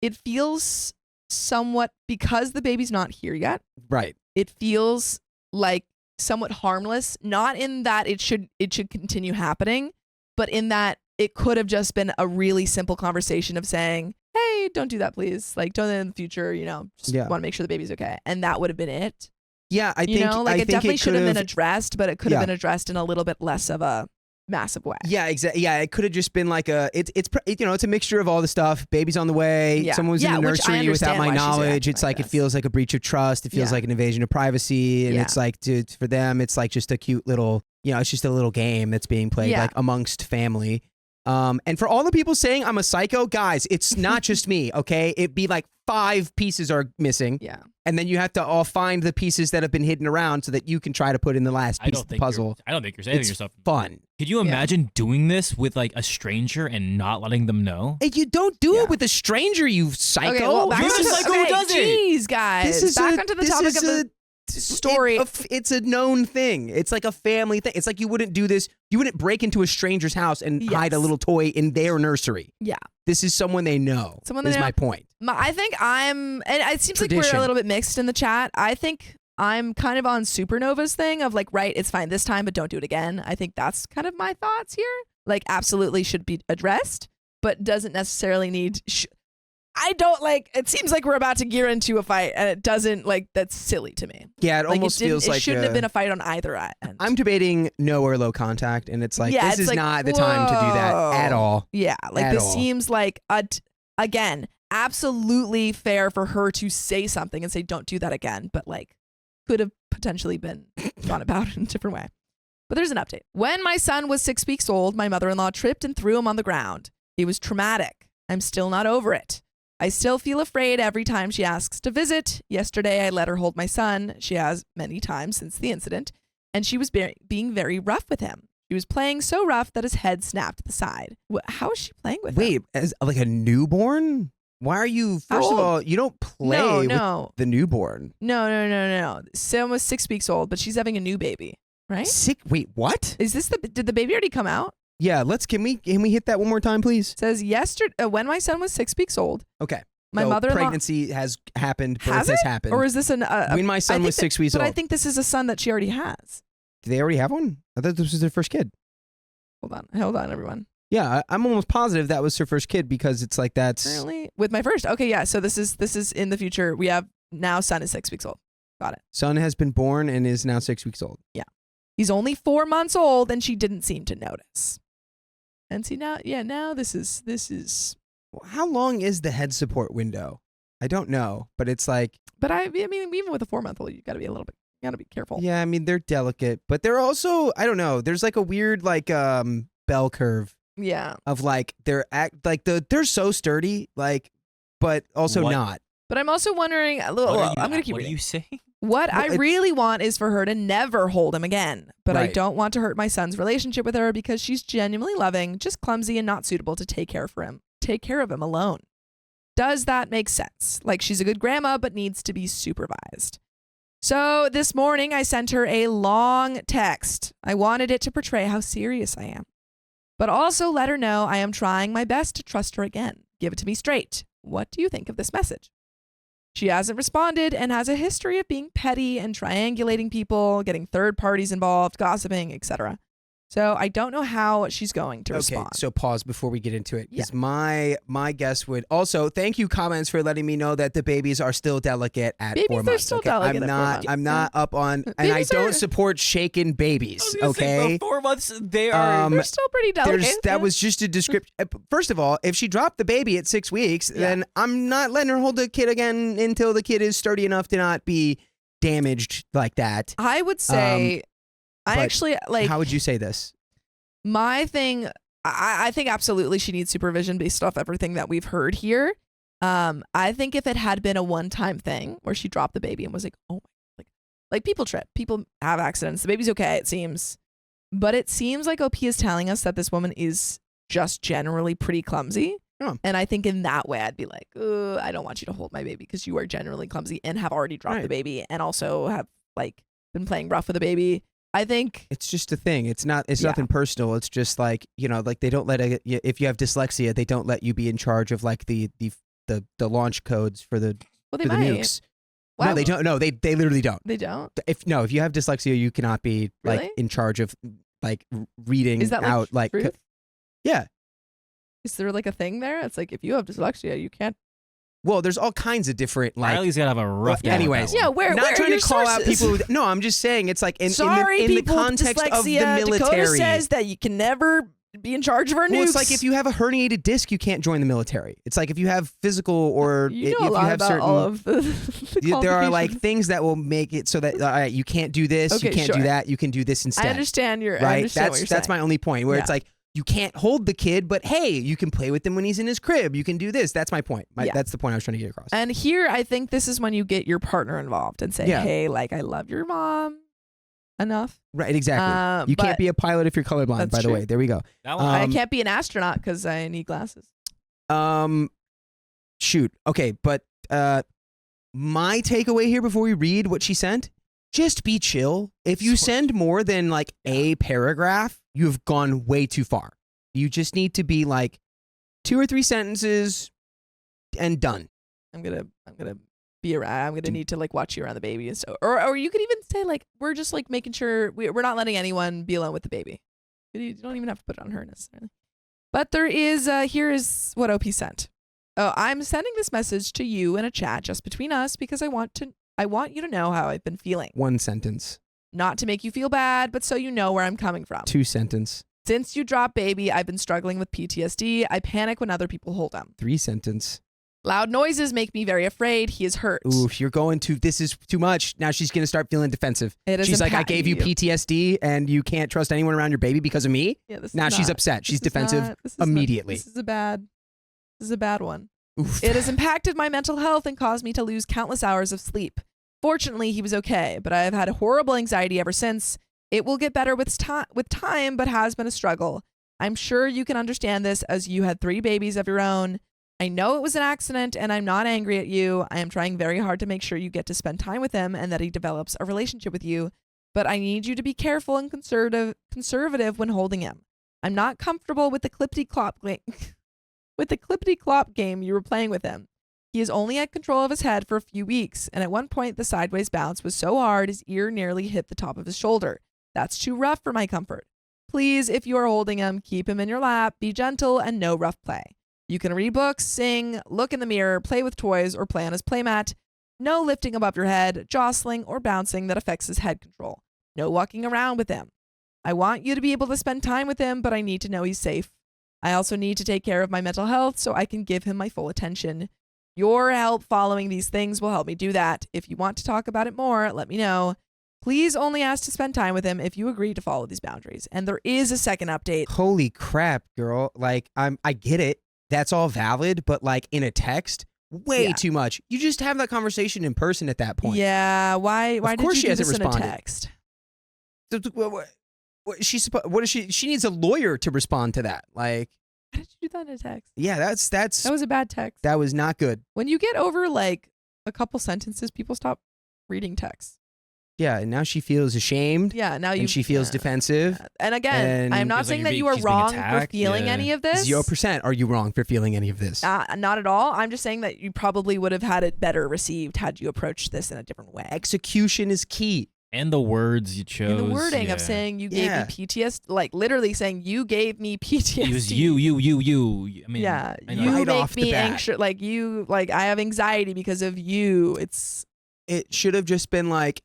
it feels somewhat, because the baby's not here yet. Right. It feels like somewhat harmless, not in that it should continue happening, but in that it could have just been a really simple conversation of saying, "Hey, don't do that, please. Like, don't do that in the future. You know, just Yeah. want to make sure the baby's okay." And that would have been it. Yeah, I You think know, like I it think definitely it should have been could've- addressed, but it could have Yeah. been addressed in a little bit less of a massive way. Yeah, exactly. Yeah, it could have just been like it's you know, it's a mixture of all the stuff. Baby's on the way. Yeah. Someone was in Yeah, the which I nursery without understand my why she's knowledge. reacting It's like like it this. feels like a breach of trust. It feels Yeah. like an invasion of privacy, and Yeah. it's like for them, it's like just a cute little, you know, it's just a little game that's being played Yeah. like amongst family. And for all the people saying I'm a psycho, guys, it's not just me. Okay, it'd be like 5 pieces are missing, Yeah. and then you have to all find the pieces that have been hidden around so that you can try to put in the last I piece don't of the think puzzle. I don't think you're saving It's yourself. Fun. Could you Yeah. imagine doing this with like a stranger and not letting them know? Hey, you don't do Yeah. it with a stranger, you psycho. Okay, well, back You're onto the psycho who does it. Jeez, guys. back onto the topic of the story. It's a known thing. It's like a family thing. It's like you wouldn't do this. You wouldn't break into a stranger's house and hide a Yes. little toy in their nursery. Yeah. This is someone they know. Someone they is know. my point. I think and it seems like we're Tradition. a little bit mixed in the chat. I think I'm kind of on Supernova's thing of like, right, it's fine this time, but don't do it again. I think that's kind of my thoughts here. Like, absolutely should be addressed, but doesn't necessarily need. I don't like. It seems like we're about to gear into a fight, and it doesn't. Like, that's silly to me. Yeah, it Like, almost it didn't- feels like it shouldn't have been a fight on either end. I'm debating no or low contact, and it's like Yeah, this it's is like, not the time to do that at whoa. all. Yeah, like At this all. seems like again, absolutely fair for her to say something and say don't do that again, but like could have potentially been gone about in a different way. But there's an update. When my son was 6 weeks old, my mother-in-law tripped and threw him on the ground. It was traumatic. I'm still not over it. I still feel afraid every time she asks to visit. Yesterday, I let her hold my son. She has many times since the incident, and she was being very rough with him. She was playing so rough that his head snapped to the side. How is she playing with him? Wait, as like a newborn? Why are you? How First of old? all, you don't play No. with the newborn. No. Sam was 6 weeks old, but she's having a new baby, right? Sick. Wait, what? Is this did the baby already come out? Yeah, can we hit that one more time, please? It says yesterday, when my son was 6 weeks old, Okay. my So mother-in-law. pregnancy has happened. Birth Has has it? happened. Or is this when my I son think was 6 weeks But old. I think this is a son that she already has. Do they already have one? I thought this was their first kid. Hold on, everyone. Yeah, I'm almost positive that was her first kid because it's like that's. Currently with my first. Okay, yeah. So this is in the future. We have now son is 6 weeks old. Got it. Son has been born and is now 6 weeks old. He's only 4 months old, and she didn't seem to notice. And see now, now this is. How long is the head support window? I don't know, but it's like. But I mean, even with a 4-month-old, you got to be gotta be careful. Yeah, I mean they're delicate, but they're also I don't know. There's like a weird like bell curve Yeah. of like they're so sturdy like, but also What? not. But I'm also wondering. I'm gonna keep What are reading. you saying? What Well, I it's- really want is for her to never hold him again. But I Right. don't want to hurt my son's relationship with her because she's genuinely loving, just clumsy and not suitable to take care of him alone. Does that make sense? Like she's a good grandma, but needs to be supervised. So this morning I sent her a long text. I wanted it to portray how serious I am, but also let her know I am trying my best to trust her again. Give it to me straight. What do you think of this message? She hasn't responded and has a history of being petty and triangulating people, getting third parties involved, gossiping, etc. So I don't know how she's going to respond. So pause before we get into it. Because my guess would also, thank you comments for letting me know that the babies are still delicate at Babies 4 are months. still Okay, delicate at 4 months. I'm not up on, and I Babies don't are- support shaken babies. I was gonna say, Okay. about 4 months, they are. They're still pretty delicate. That was just a description. First of all, if she dropped the baby at 6 weeks, then I'm not letting her hold the kid again until the kid is sturdy enough to not be damaged like that. I would say, I but actually like. How would you say this? My thing, I think absolutely she needs supervision based off everything that we've heard here. I think if it had been a one-time thing where she dropped the baby and was like, oh my, like people trip, people have accidents, the baby's okay, it seems. But it seems like OP is telling us that this woman is just generally pretty clumsy. Oh. And I think in that way, I'd be like, I don't want you to hold my baby because you are generally clumsy and have already dropped the baby and also have like been playing rough with the baby. I think it's just a thing. It's nothing personal. It's just like, like they don't let if you have dyslexia, they don't let you be in charge of like the launch codes for the they for the might. nukes. Wow. No, they don't. No, they literally don't. They don't. If you have dyslexia, you cannot be like Really? in charge of like reading Is that out like truth? yeah. Is there like a thing there? It's like if you have dyslexia, you can't. Well, there's all kinds of different like. Riley's gotta have a rough day. Anyways, Yeah, where not where trying are your to call out sources? people. No, I'm just saying it's like in Sorry, the people with context of the dyslexia, military. Dakota says that you can never be in charge of our nukes. Well, it's like if you have a herniated disc, you can't join the military. It's like if you have physical or you know if a lot you have about certain. all of the There are like qualifications. things that will make it so that all right, you can't do this, you Okay, can't sure. do that, you can do this instead. I understand your. I Right? understand what you're That's saying. my only point. Where it's like you can't hold the kid, but hey, you can play with him when he's in his crib. You can do this. That's my point. That's the point I was trying to get across. And here, I think this is when you get your partner involved and say, "Hey, like I love your mom enough." Right? Exactly. You but can't be a pilot if you're colorblind. That's By the true. way, there we go. That one. I can't be an astronaut because I need glasses. Shoot. Okay, but my takeaway here before we read what she sent, just be chill. If you send more than like a paragraph, you've gone way too far. You just need to be like 2 or 3 sentences and done. I'm gonna be around. I'm gonna need to like watch you around the baby and so, or you could even say like we're just like making sure we're not letting anyone be alone with the baby. You don't even have to put it on her necessarily. But there is here is what OP sent. Oh, I'm sending this message to you in a chat just between us because I want you to know how I've been feeling. 1 sentence. Not to make you feel bad, but so you know where I'm coming from. 2 sentence. Since you dropped baby, I've been struggling with PTSD. I panic when other people hold him. 3 sentence. Loud noises make me very afraid. He is hurt. Oof, you're going to, this is too much. Now she's going to start feeling defensive. It is She's like, I impacting gave you PTSD and you can't trust anyone around your baby because of me? Yeah, this is Now she's not- upset. She's this is defensive not- this is immediately. This is a bad one. Oof. It has impacted my mental health and caused me to lose countless hours of sleep. Fortunately, he was okay, but I have had horrible anxiety ever since. It will get better with time, but has been a struggle. I'm sure you can understand this as you had 3 babies of your own. I know it was an accident and I'm not angry at you. I am trying very hard to make sure you get to spend time with him and that he develops a relationship with you. But I need you to be careful and conservative when holding him. I'm not comfortable with the clippity-clop game you were playing with him. He is only had control of his head for a few weeks, and at one point the sideways bounce was so hard his ear nearly hit the top of his shoulder. That's too rough for my comfort. Please, if you are holding him, keep him in your lap, be gentle, and no rough play. You can read books, sing, look in the mirror, play with toys, or play on his playmat. No lifting above your head, jostling, or bouncing that affects his head control. No walking around with him. I want you to be able to spend time with him, but I need to know he's safe. I also need to take care of my mental health so I can give him my full attention. Your help following these things will help me do that. If you want to talk about it more, let me know. Please only ask to spend time with him if you agree to follow these boundaries. And there is a second update. Holy crap, girl. Like, I get it. That's all valid, but like in a text, way too much. You just have that conversation in person at that point. Yeah, why Of did course you she do hasn't this in a responded. text? What is she needs a lawyer to respond to that. Like, Why did you do that in a text? yeah, That was a bad text. that was not good. When you get over like a couple sentences, people stop reading texts. Yeah, and now she feels ashamed. Yeah, now you. And she feels yeah. defensive. And again, And I'm not feels like saying you're that being- you are she's being wrong for attacked. feeling Yeah. any of this. 0% are you wrong for feeling any of this. Not at all. I'm just saying that you probably would have had it better received had you approached this in a different way. Execution is key. And the words you chose. And the wording yeah. of saying you gave Yeah. me PTSD, like literally saying you gave me PTSD. It was you. I mean, Yeah, I know. you Right make off the me bat. anxious. Like I have anxiety because of you. It's It should have just been like,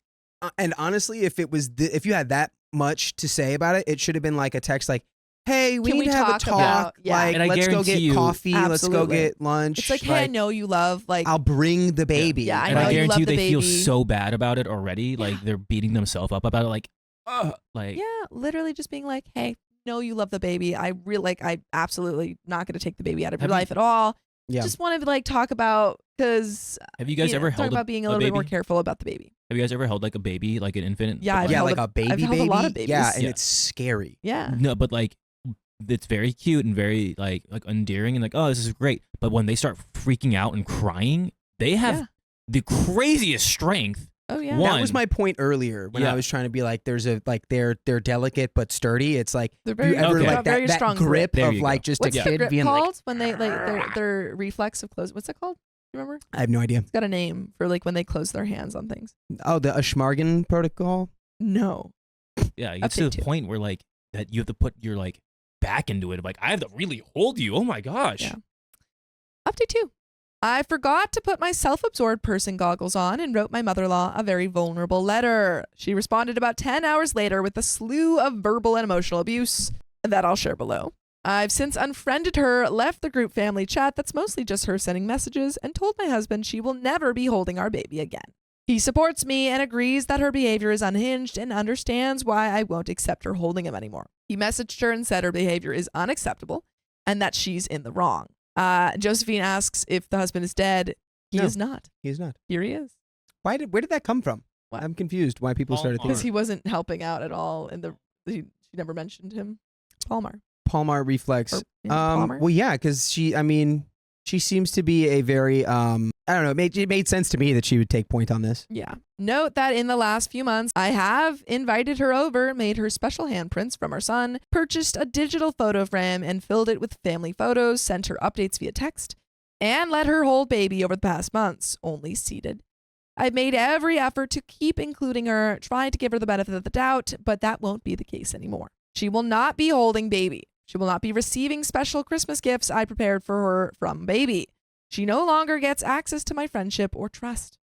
and honestly, if it was, if you had that much to say about it, it should have been like a text like, hey, we Can need we to have a talk talk. about- yeah. Like, And I let's go guarantee get you- coffee. Let's go Absolutely. get lunch. it's like, hey, I know you love like I'll bring the baby. Yeah, I And know I you guarantee love you the they feel baby. so bad about it already. Like they're beating themselves up about it. Like, yeah, literally just being like, hey, know you love the baby. I absolutely not going to take the baby out of your Have you- life at all. Yeah. Just wanted to like talk about because have you guys ever talk held about being a a little baby? bit more careful about the baby. Have you guys ever held like a baby, like an infant? Yeah, But, I've Yeah, held like a baby I've held baby. a lot of babies. Yeah, and Yeah. it's scary. Yeah. No, but like it's very cute and very like endearing and like, oh, this is great. But when they start freaking out and crying, they have Yeah. the craziest strength. Oh yeah. One- That was my point earlier when I Yeah. was trying to be like, there's a like they're delicate but sturdy. It's like They're you very ever Okay. like got very that strong grip There of you like go. just What's a the kid grip being like, called when they like their reflex of close? What's that called? You remember? I have no idea. It's got a name for like when they close their hands on things. Oh, the Ashmargan protocol. No. Yeah, it gets to Update the two. point where like that you have to put your like back into it. Like I have to really hold you. Oh my gosh. Yeah. Update 2. I forgot to put my self-absorbed person goggles on and wrote my mother-in-law a very vulnerable letter. She responded about 10 hours later with a slew of verbal and emotional abuse that I'll share below. I've since unfriended her, left the group family chat that's mostly just her sending messages, and told my husband she will never be holding our baby again. He supports me and agrees that her behavior is unhinged and understands why I won't accept her holding him anymore. He messaged her and said her behavior is unacceptable and that she's in the wrong. Josephine asks if the husband is dead. He No. is not. He is not. Here he is. Where did that come from? What? I'm confused. Why people started Because thinking he wasn't helping out at all. She never mentioned him. Palmer. Palmar reflex. Palmer? Well, yeah, because she seems to be a very I don't know. It made sense to me that she would take point on this. Yeah. Note that in the last few months, I have invited her over, made her special handprints from our son, purchased a digital photo frame and filled it with family photos, sent her updates via text, and let her hold baby over the past months, only seated. I've made every effort to keep including her, trying to give her the benefit of the doubt, but that won't be the case anymore. She will not be holding baby. She will not be receiving special Christmas gifts I prepared for her from baby. She no longer gets access to my friendship or trust.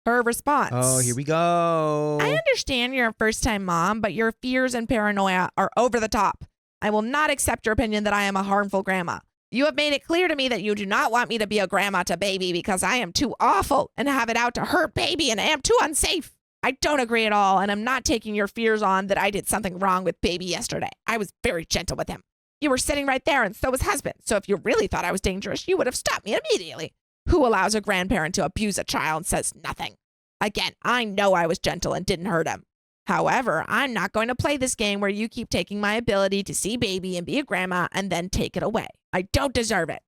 Her response. Oh, here we go. I understand you're a first-time mom, but your fears and paranoia are over the top. I will not accept your opinion that I am a harmful grandma. You have made it clear to me that you do not want me to be a grandma to baby because I am too awful and have it out to hurt baby and am too unsafe. I don't agree at all, and I'm not taking your fears on that I did something wrong with baby yesterday. I was very gentle with him. You were sitting right there, and so was husband. So if you really thought I was dangerous, you would have stopped me immediately. Who allows a grandparent to abuse a child and says nothing? Again, I know I was gentle and didn't hurt him. However, I'm not going to play this game where you keep taking my ability to see baby and be a grandma and then take it away. I don't deserve it.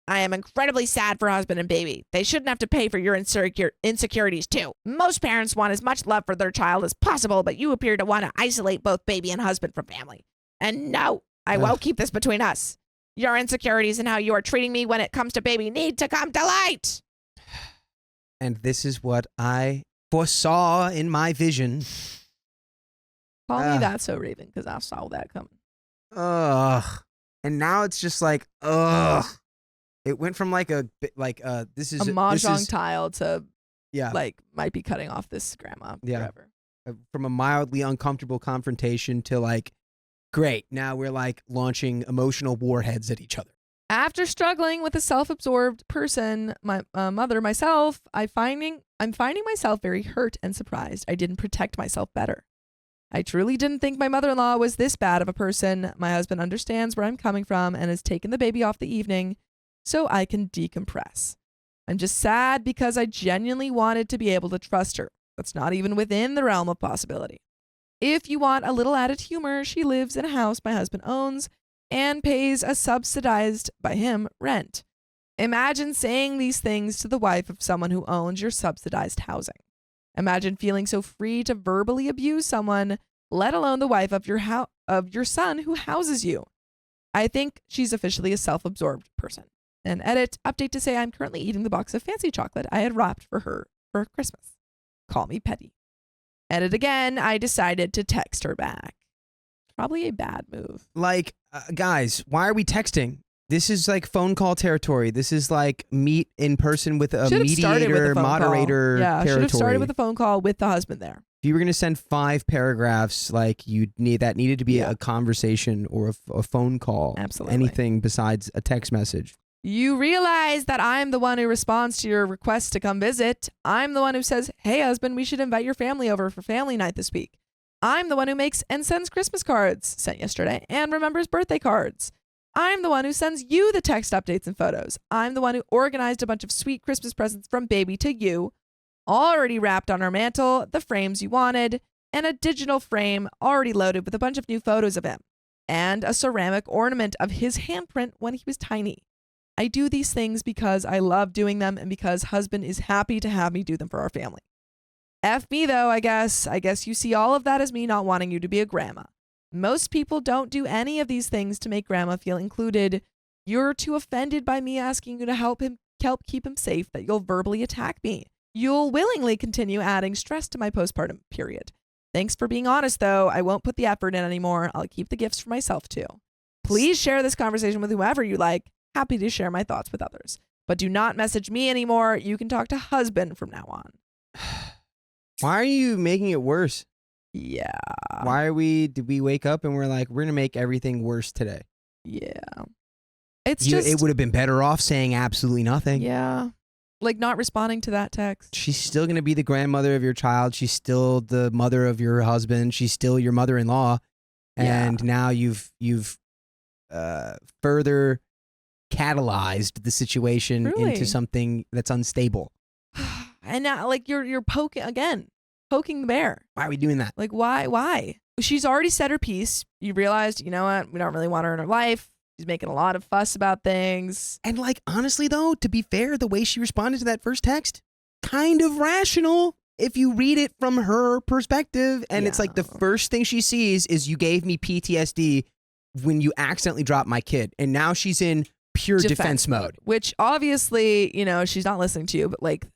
I am incredibly sad for husband and baby. They shouldn't have to pay for your insecurities too. Most parents want as much love for their child as possible, but you appear to want to isolate both baby and husband from family. And no, I won't keep this between us. Your insecurities and how you are treating me when it comes to baby need to come to light. And this is what I foresaw in my vision. Call me that so Raven, because I saw that coming. Ugh. And now it's just like, ugh. It went from like this is A mahjong tile to yeah, like might be cutting off this grandma forever. from a mildly uncomfortable confrontation to like, great. Now we're like launching emotional warheads at each other. After struggling with a self-absorbed person, my mother, myself, I'm finding myself very hurt and surprised I didn't protect myself better. I truly didn't think my mother-in-law was this bad of a person. My husband understands where I'm coming from and has taken the baby off the evening so I can decompress. I'm just sad because I genuinely wanted to be able to trust her. That's not even within the realm of possibility. If you want a little added humor, she lives in a house my husband owns and pays a subsidized by him rent. Imagine saying these things to the wife of someone who owns your subsidized housing. Imagine feeling so free to verbally abuse someone, let alone the wife of your son who houses you. I think she's officially a self-absorbed person. And edit, update to say I'm currently eating the box of fancy chocolate I had wrapped for her for Christmas. Call me petty. Edit again, I decided to text her back. Probably a bad move. Like, guys, why are we texting? This is like phone call territory. This is like meet in person with a mediator, moderator Yeah, territory. should have started with a phone call with the husband there. If you were going to send 5 paragraphs, like that needed to be a conversation or a phone call. Absolutely. Anything besides a text message. You realize that I'm the one who responds to your request to come visit. I'm the one who says, hey, husband, we should invite your family over for family night this week. I'm the one who makes and sends Christmas cards, sent yesterday, and remembers birthday cards. I'm the one who sends you the text updates and photos. I'm the one who organized a bunch of sweet Christmas presents from baby to you, already wrapped on our mantle, the frames you wanted, and a digital frame already loaded with a bunch of new photos of him, and a ceramic ornament of his handprint when he was tiny. I do these things because I love doing them and because husband is happy to have me do them for our family. F me though, I guess. I guess you see all of that as me not wanting you to be a grandma. Most people don't do any of these things to make grandma feel included. You're too offended by me asking you to help keep him safe that you'll verbally attack me. You'll willingly continue adding stress to my postpartum period. Thanks for being honest though. I won't put the effort in anymore. I'll keep the gifts for myself too. Please share this conversation with whoever you like. Happy to share my thoughts with others. But do not message me anymore. You can talk to husband from now on. Why are you making it worse? Yeah. Did we wake up and we're like, we're going to make everything worse today? Yeah. It would have been better off saying absolutely nothing. Yeah. Like not responding to that text. She's still going to be the grandmother of your child. She's still the mother of your husband. She's still your mother-in-law. And now you've further catalyzed the situation into something that's unstable. And now, like, you're poking the bear. Why are we doing that? Like, why? She's already said her piece. You realized, you know what? We don't really want her in our life. She's making a lot of fuss about things. And like, honestly though, to be fair, the way she responded to that first text, kind of rational if you read it from her perspective. And it's like the first thing she sees is you gave me PTSD when you accidentally dropped my kid. And now she's in pure defense mode. Which obviously, she's not listening to you, but like,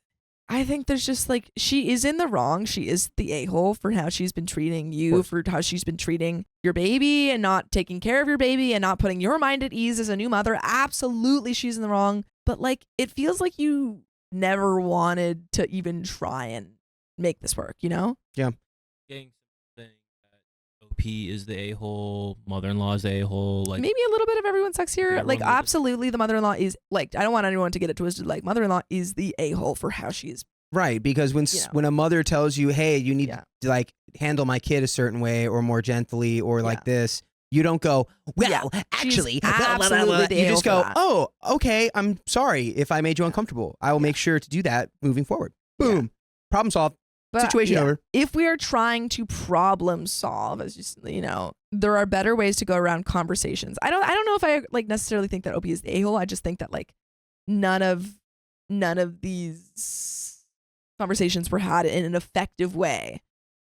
I think there's just like, she is in the wrong. She is the a-hole for how she's been treating you, for how she's been treating your baby and not taking care of your baby and not putting your mind at ease as a new mother. Absolutely, she's in the wrong. But like, it feels like you never wanted to even try and make this work, Yeah. Getting something that OP is the a-hole, mother-in-law is the a-hole. Like, maybe a little bit of everyone sucks here. Like, absolutely, the mother-in-law is like, I don't want anyone to get it twisted. Like, mother-in-law is the a-hole for how she is. Right, because when a mother tells you, hey, you need to like handle my kid a certain way or more gently or like this, you don't go, well, actually, absolutely you just go, oh, okay, I'm sorry if I made you uncomfortable. I will make sure to do that moving forward. Boom. Problem solved. But, situation over. If we are trying to problem solve, as there are better ways to go around conversations. I don't know if I like necessarily think that OP is the a-hole. I just think that like none of these conversations were had in an effective way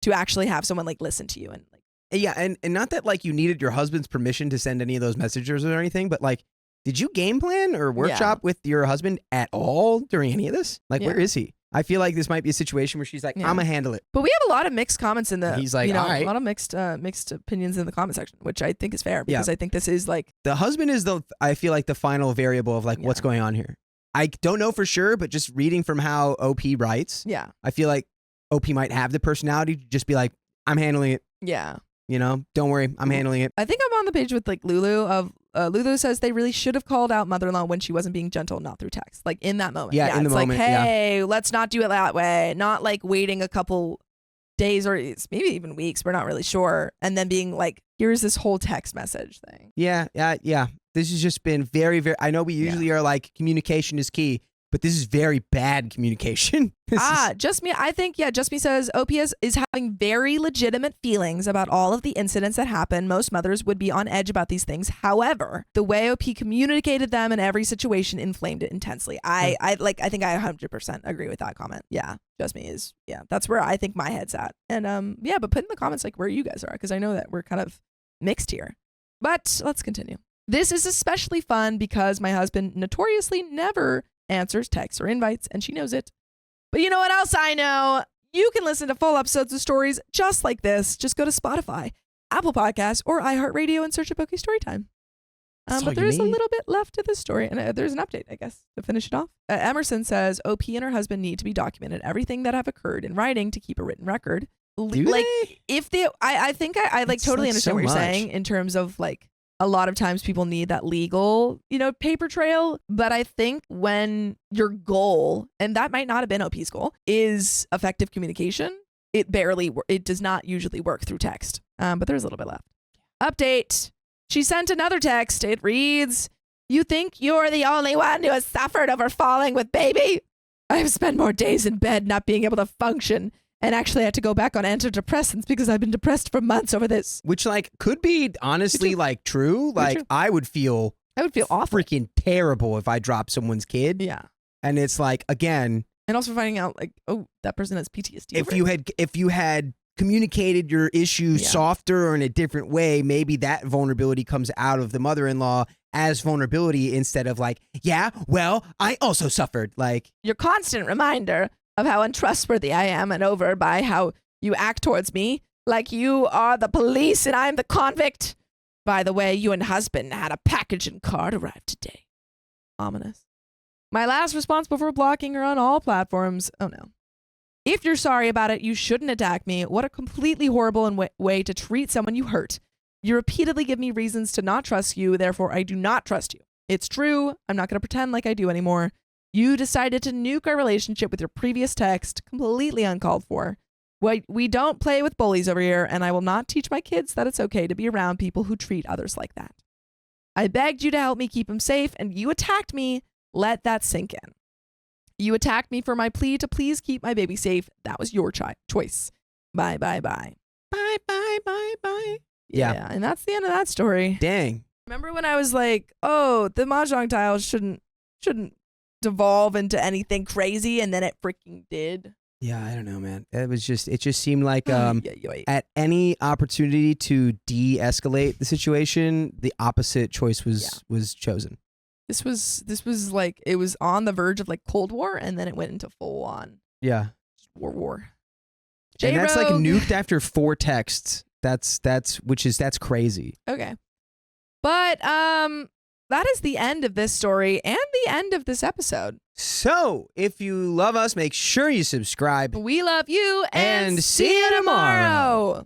to actually have someone like listen to you and like. Yeah, and not that like you needed your husband's permission to send any of those messages or anything, but like, did you game plan or workshop with your husband at all during any of this? Like, where is he? I feel like this might be a situation where she's like, I'm gonna handle it. But we have a lot of mixed comments in the. He's like, all right. A lot of mixed opinions in the comment section, which I think is fair because I think this is like the husband is I feel like the final variable of like what's going on here. I don't know for sure, but just reading from how OP writes, I feel like OP might have the personality to just be like, I'm handling it. Yeah. Don't worry, I'm handling it. I think I'm on the page with like Lulu of Lulu says they really should have called out mother-in-law when she wasn't being gentle, not through text. Like in that moment. Yeah, in the it's moment. Like, hey, let's not do it that way. Not like waiting a couple days or maybe even weeks. We're not really sure. And then being like, here's this whole text message thing. Yeah. This has just been very, very. I know we usually are like communication is key, but this is very bad communication. Just me. I think, Just Me says OPS is having very legitimate feelings about all of the incidents that happen. Most mothers would be on edge about these things. However, the way OP communicated them in every situation inflamed it intensely. I think I 100% agree with that comment. Yeah. Just Me is, that's where I think my head's at. And but put in the comments like where you guys are, because I know that we're kind of mixed here. But let's continue. This is especially fun because my husband notoriously never answers texts or invites, and she knows it. But you know what else I know? You can listen to full episodes of stories just like this. Just go to Spotify, Apple Podcasts, or iHeartRadio and search up OK Storytime. But there's a little bit left to this story, and there's an update, I guess, to finish it off. Emerson says OP and her husband need to be documented, everything that have occurred in writing to keep a written record. If they, I think I like totally understand what you're saying in terms of like a lot of times people need that legal, paper trail. But I think when your goal, and that might not have been OP's goal, is effective communication, it does not usually work through text. But there's a little bit left. Update. She sent another text. It reads, "You think you're the only one who has suffered over falling with baby? I have spent more days in bed not being able to function. And actually had to go back on antidepressants because I've been depressed for months over this." Which could be honestly true. True. I would feel awful. Freaking terrible if I dropped someone's kid. Yeah. And it's again. And also finding out that person has PTSD. If you had communicated your issues softer or in a different way, maybe that vulnerability comes out of the mother-in-law as vulnerability instead of I also suffered. Your constant reminder of how untrustworthy I am and over by how you act towards me, like you are the police and I'm the convict. By the way, you and husband had a package and card arrive today. Ominous. My last response before blocking her on all platforms. Oh no. If you're sorry about it, you shouldn't attack me. What a completely horrible way to treat someone you hurt. You repeatedly give me reasons to not trust you, therefore I do not trust you. It's true. I'm not going to pretend like I do anymore. You decided to nuke our relationship with your previous text, completely uncalled for. We don't play with bullies over here, and I will not teach my kids that it's okay to be around people who treat others like that. I begged you to help me keep him safe, and you attacked me. Let that sink in. You attacked me for my plea to please keep my baby safe. That was your choice. Bye, bye, bye. Bye, bye, bye, bye. Yeah, and that's the end of that story. Dang. Remember when I was like, oh, the mahjong tiles shouldn't devolve into anything crazy, and then it freaking did. Yeah, I don't know, man. It just seemed like at any opportunity to de-escalate the situation, the opposite choice was chosen. This was like, it was on the verge of Cold War, and then it went into full on war. And that's nuked after 4 texts. That's crazy. Okay. But that is the end of this story and the end of this episode. So, if you love us, make sure you subscribe. We love you, and see you tomorrow.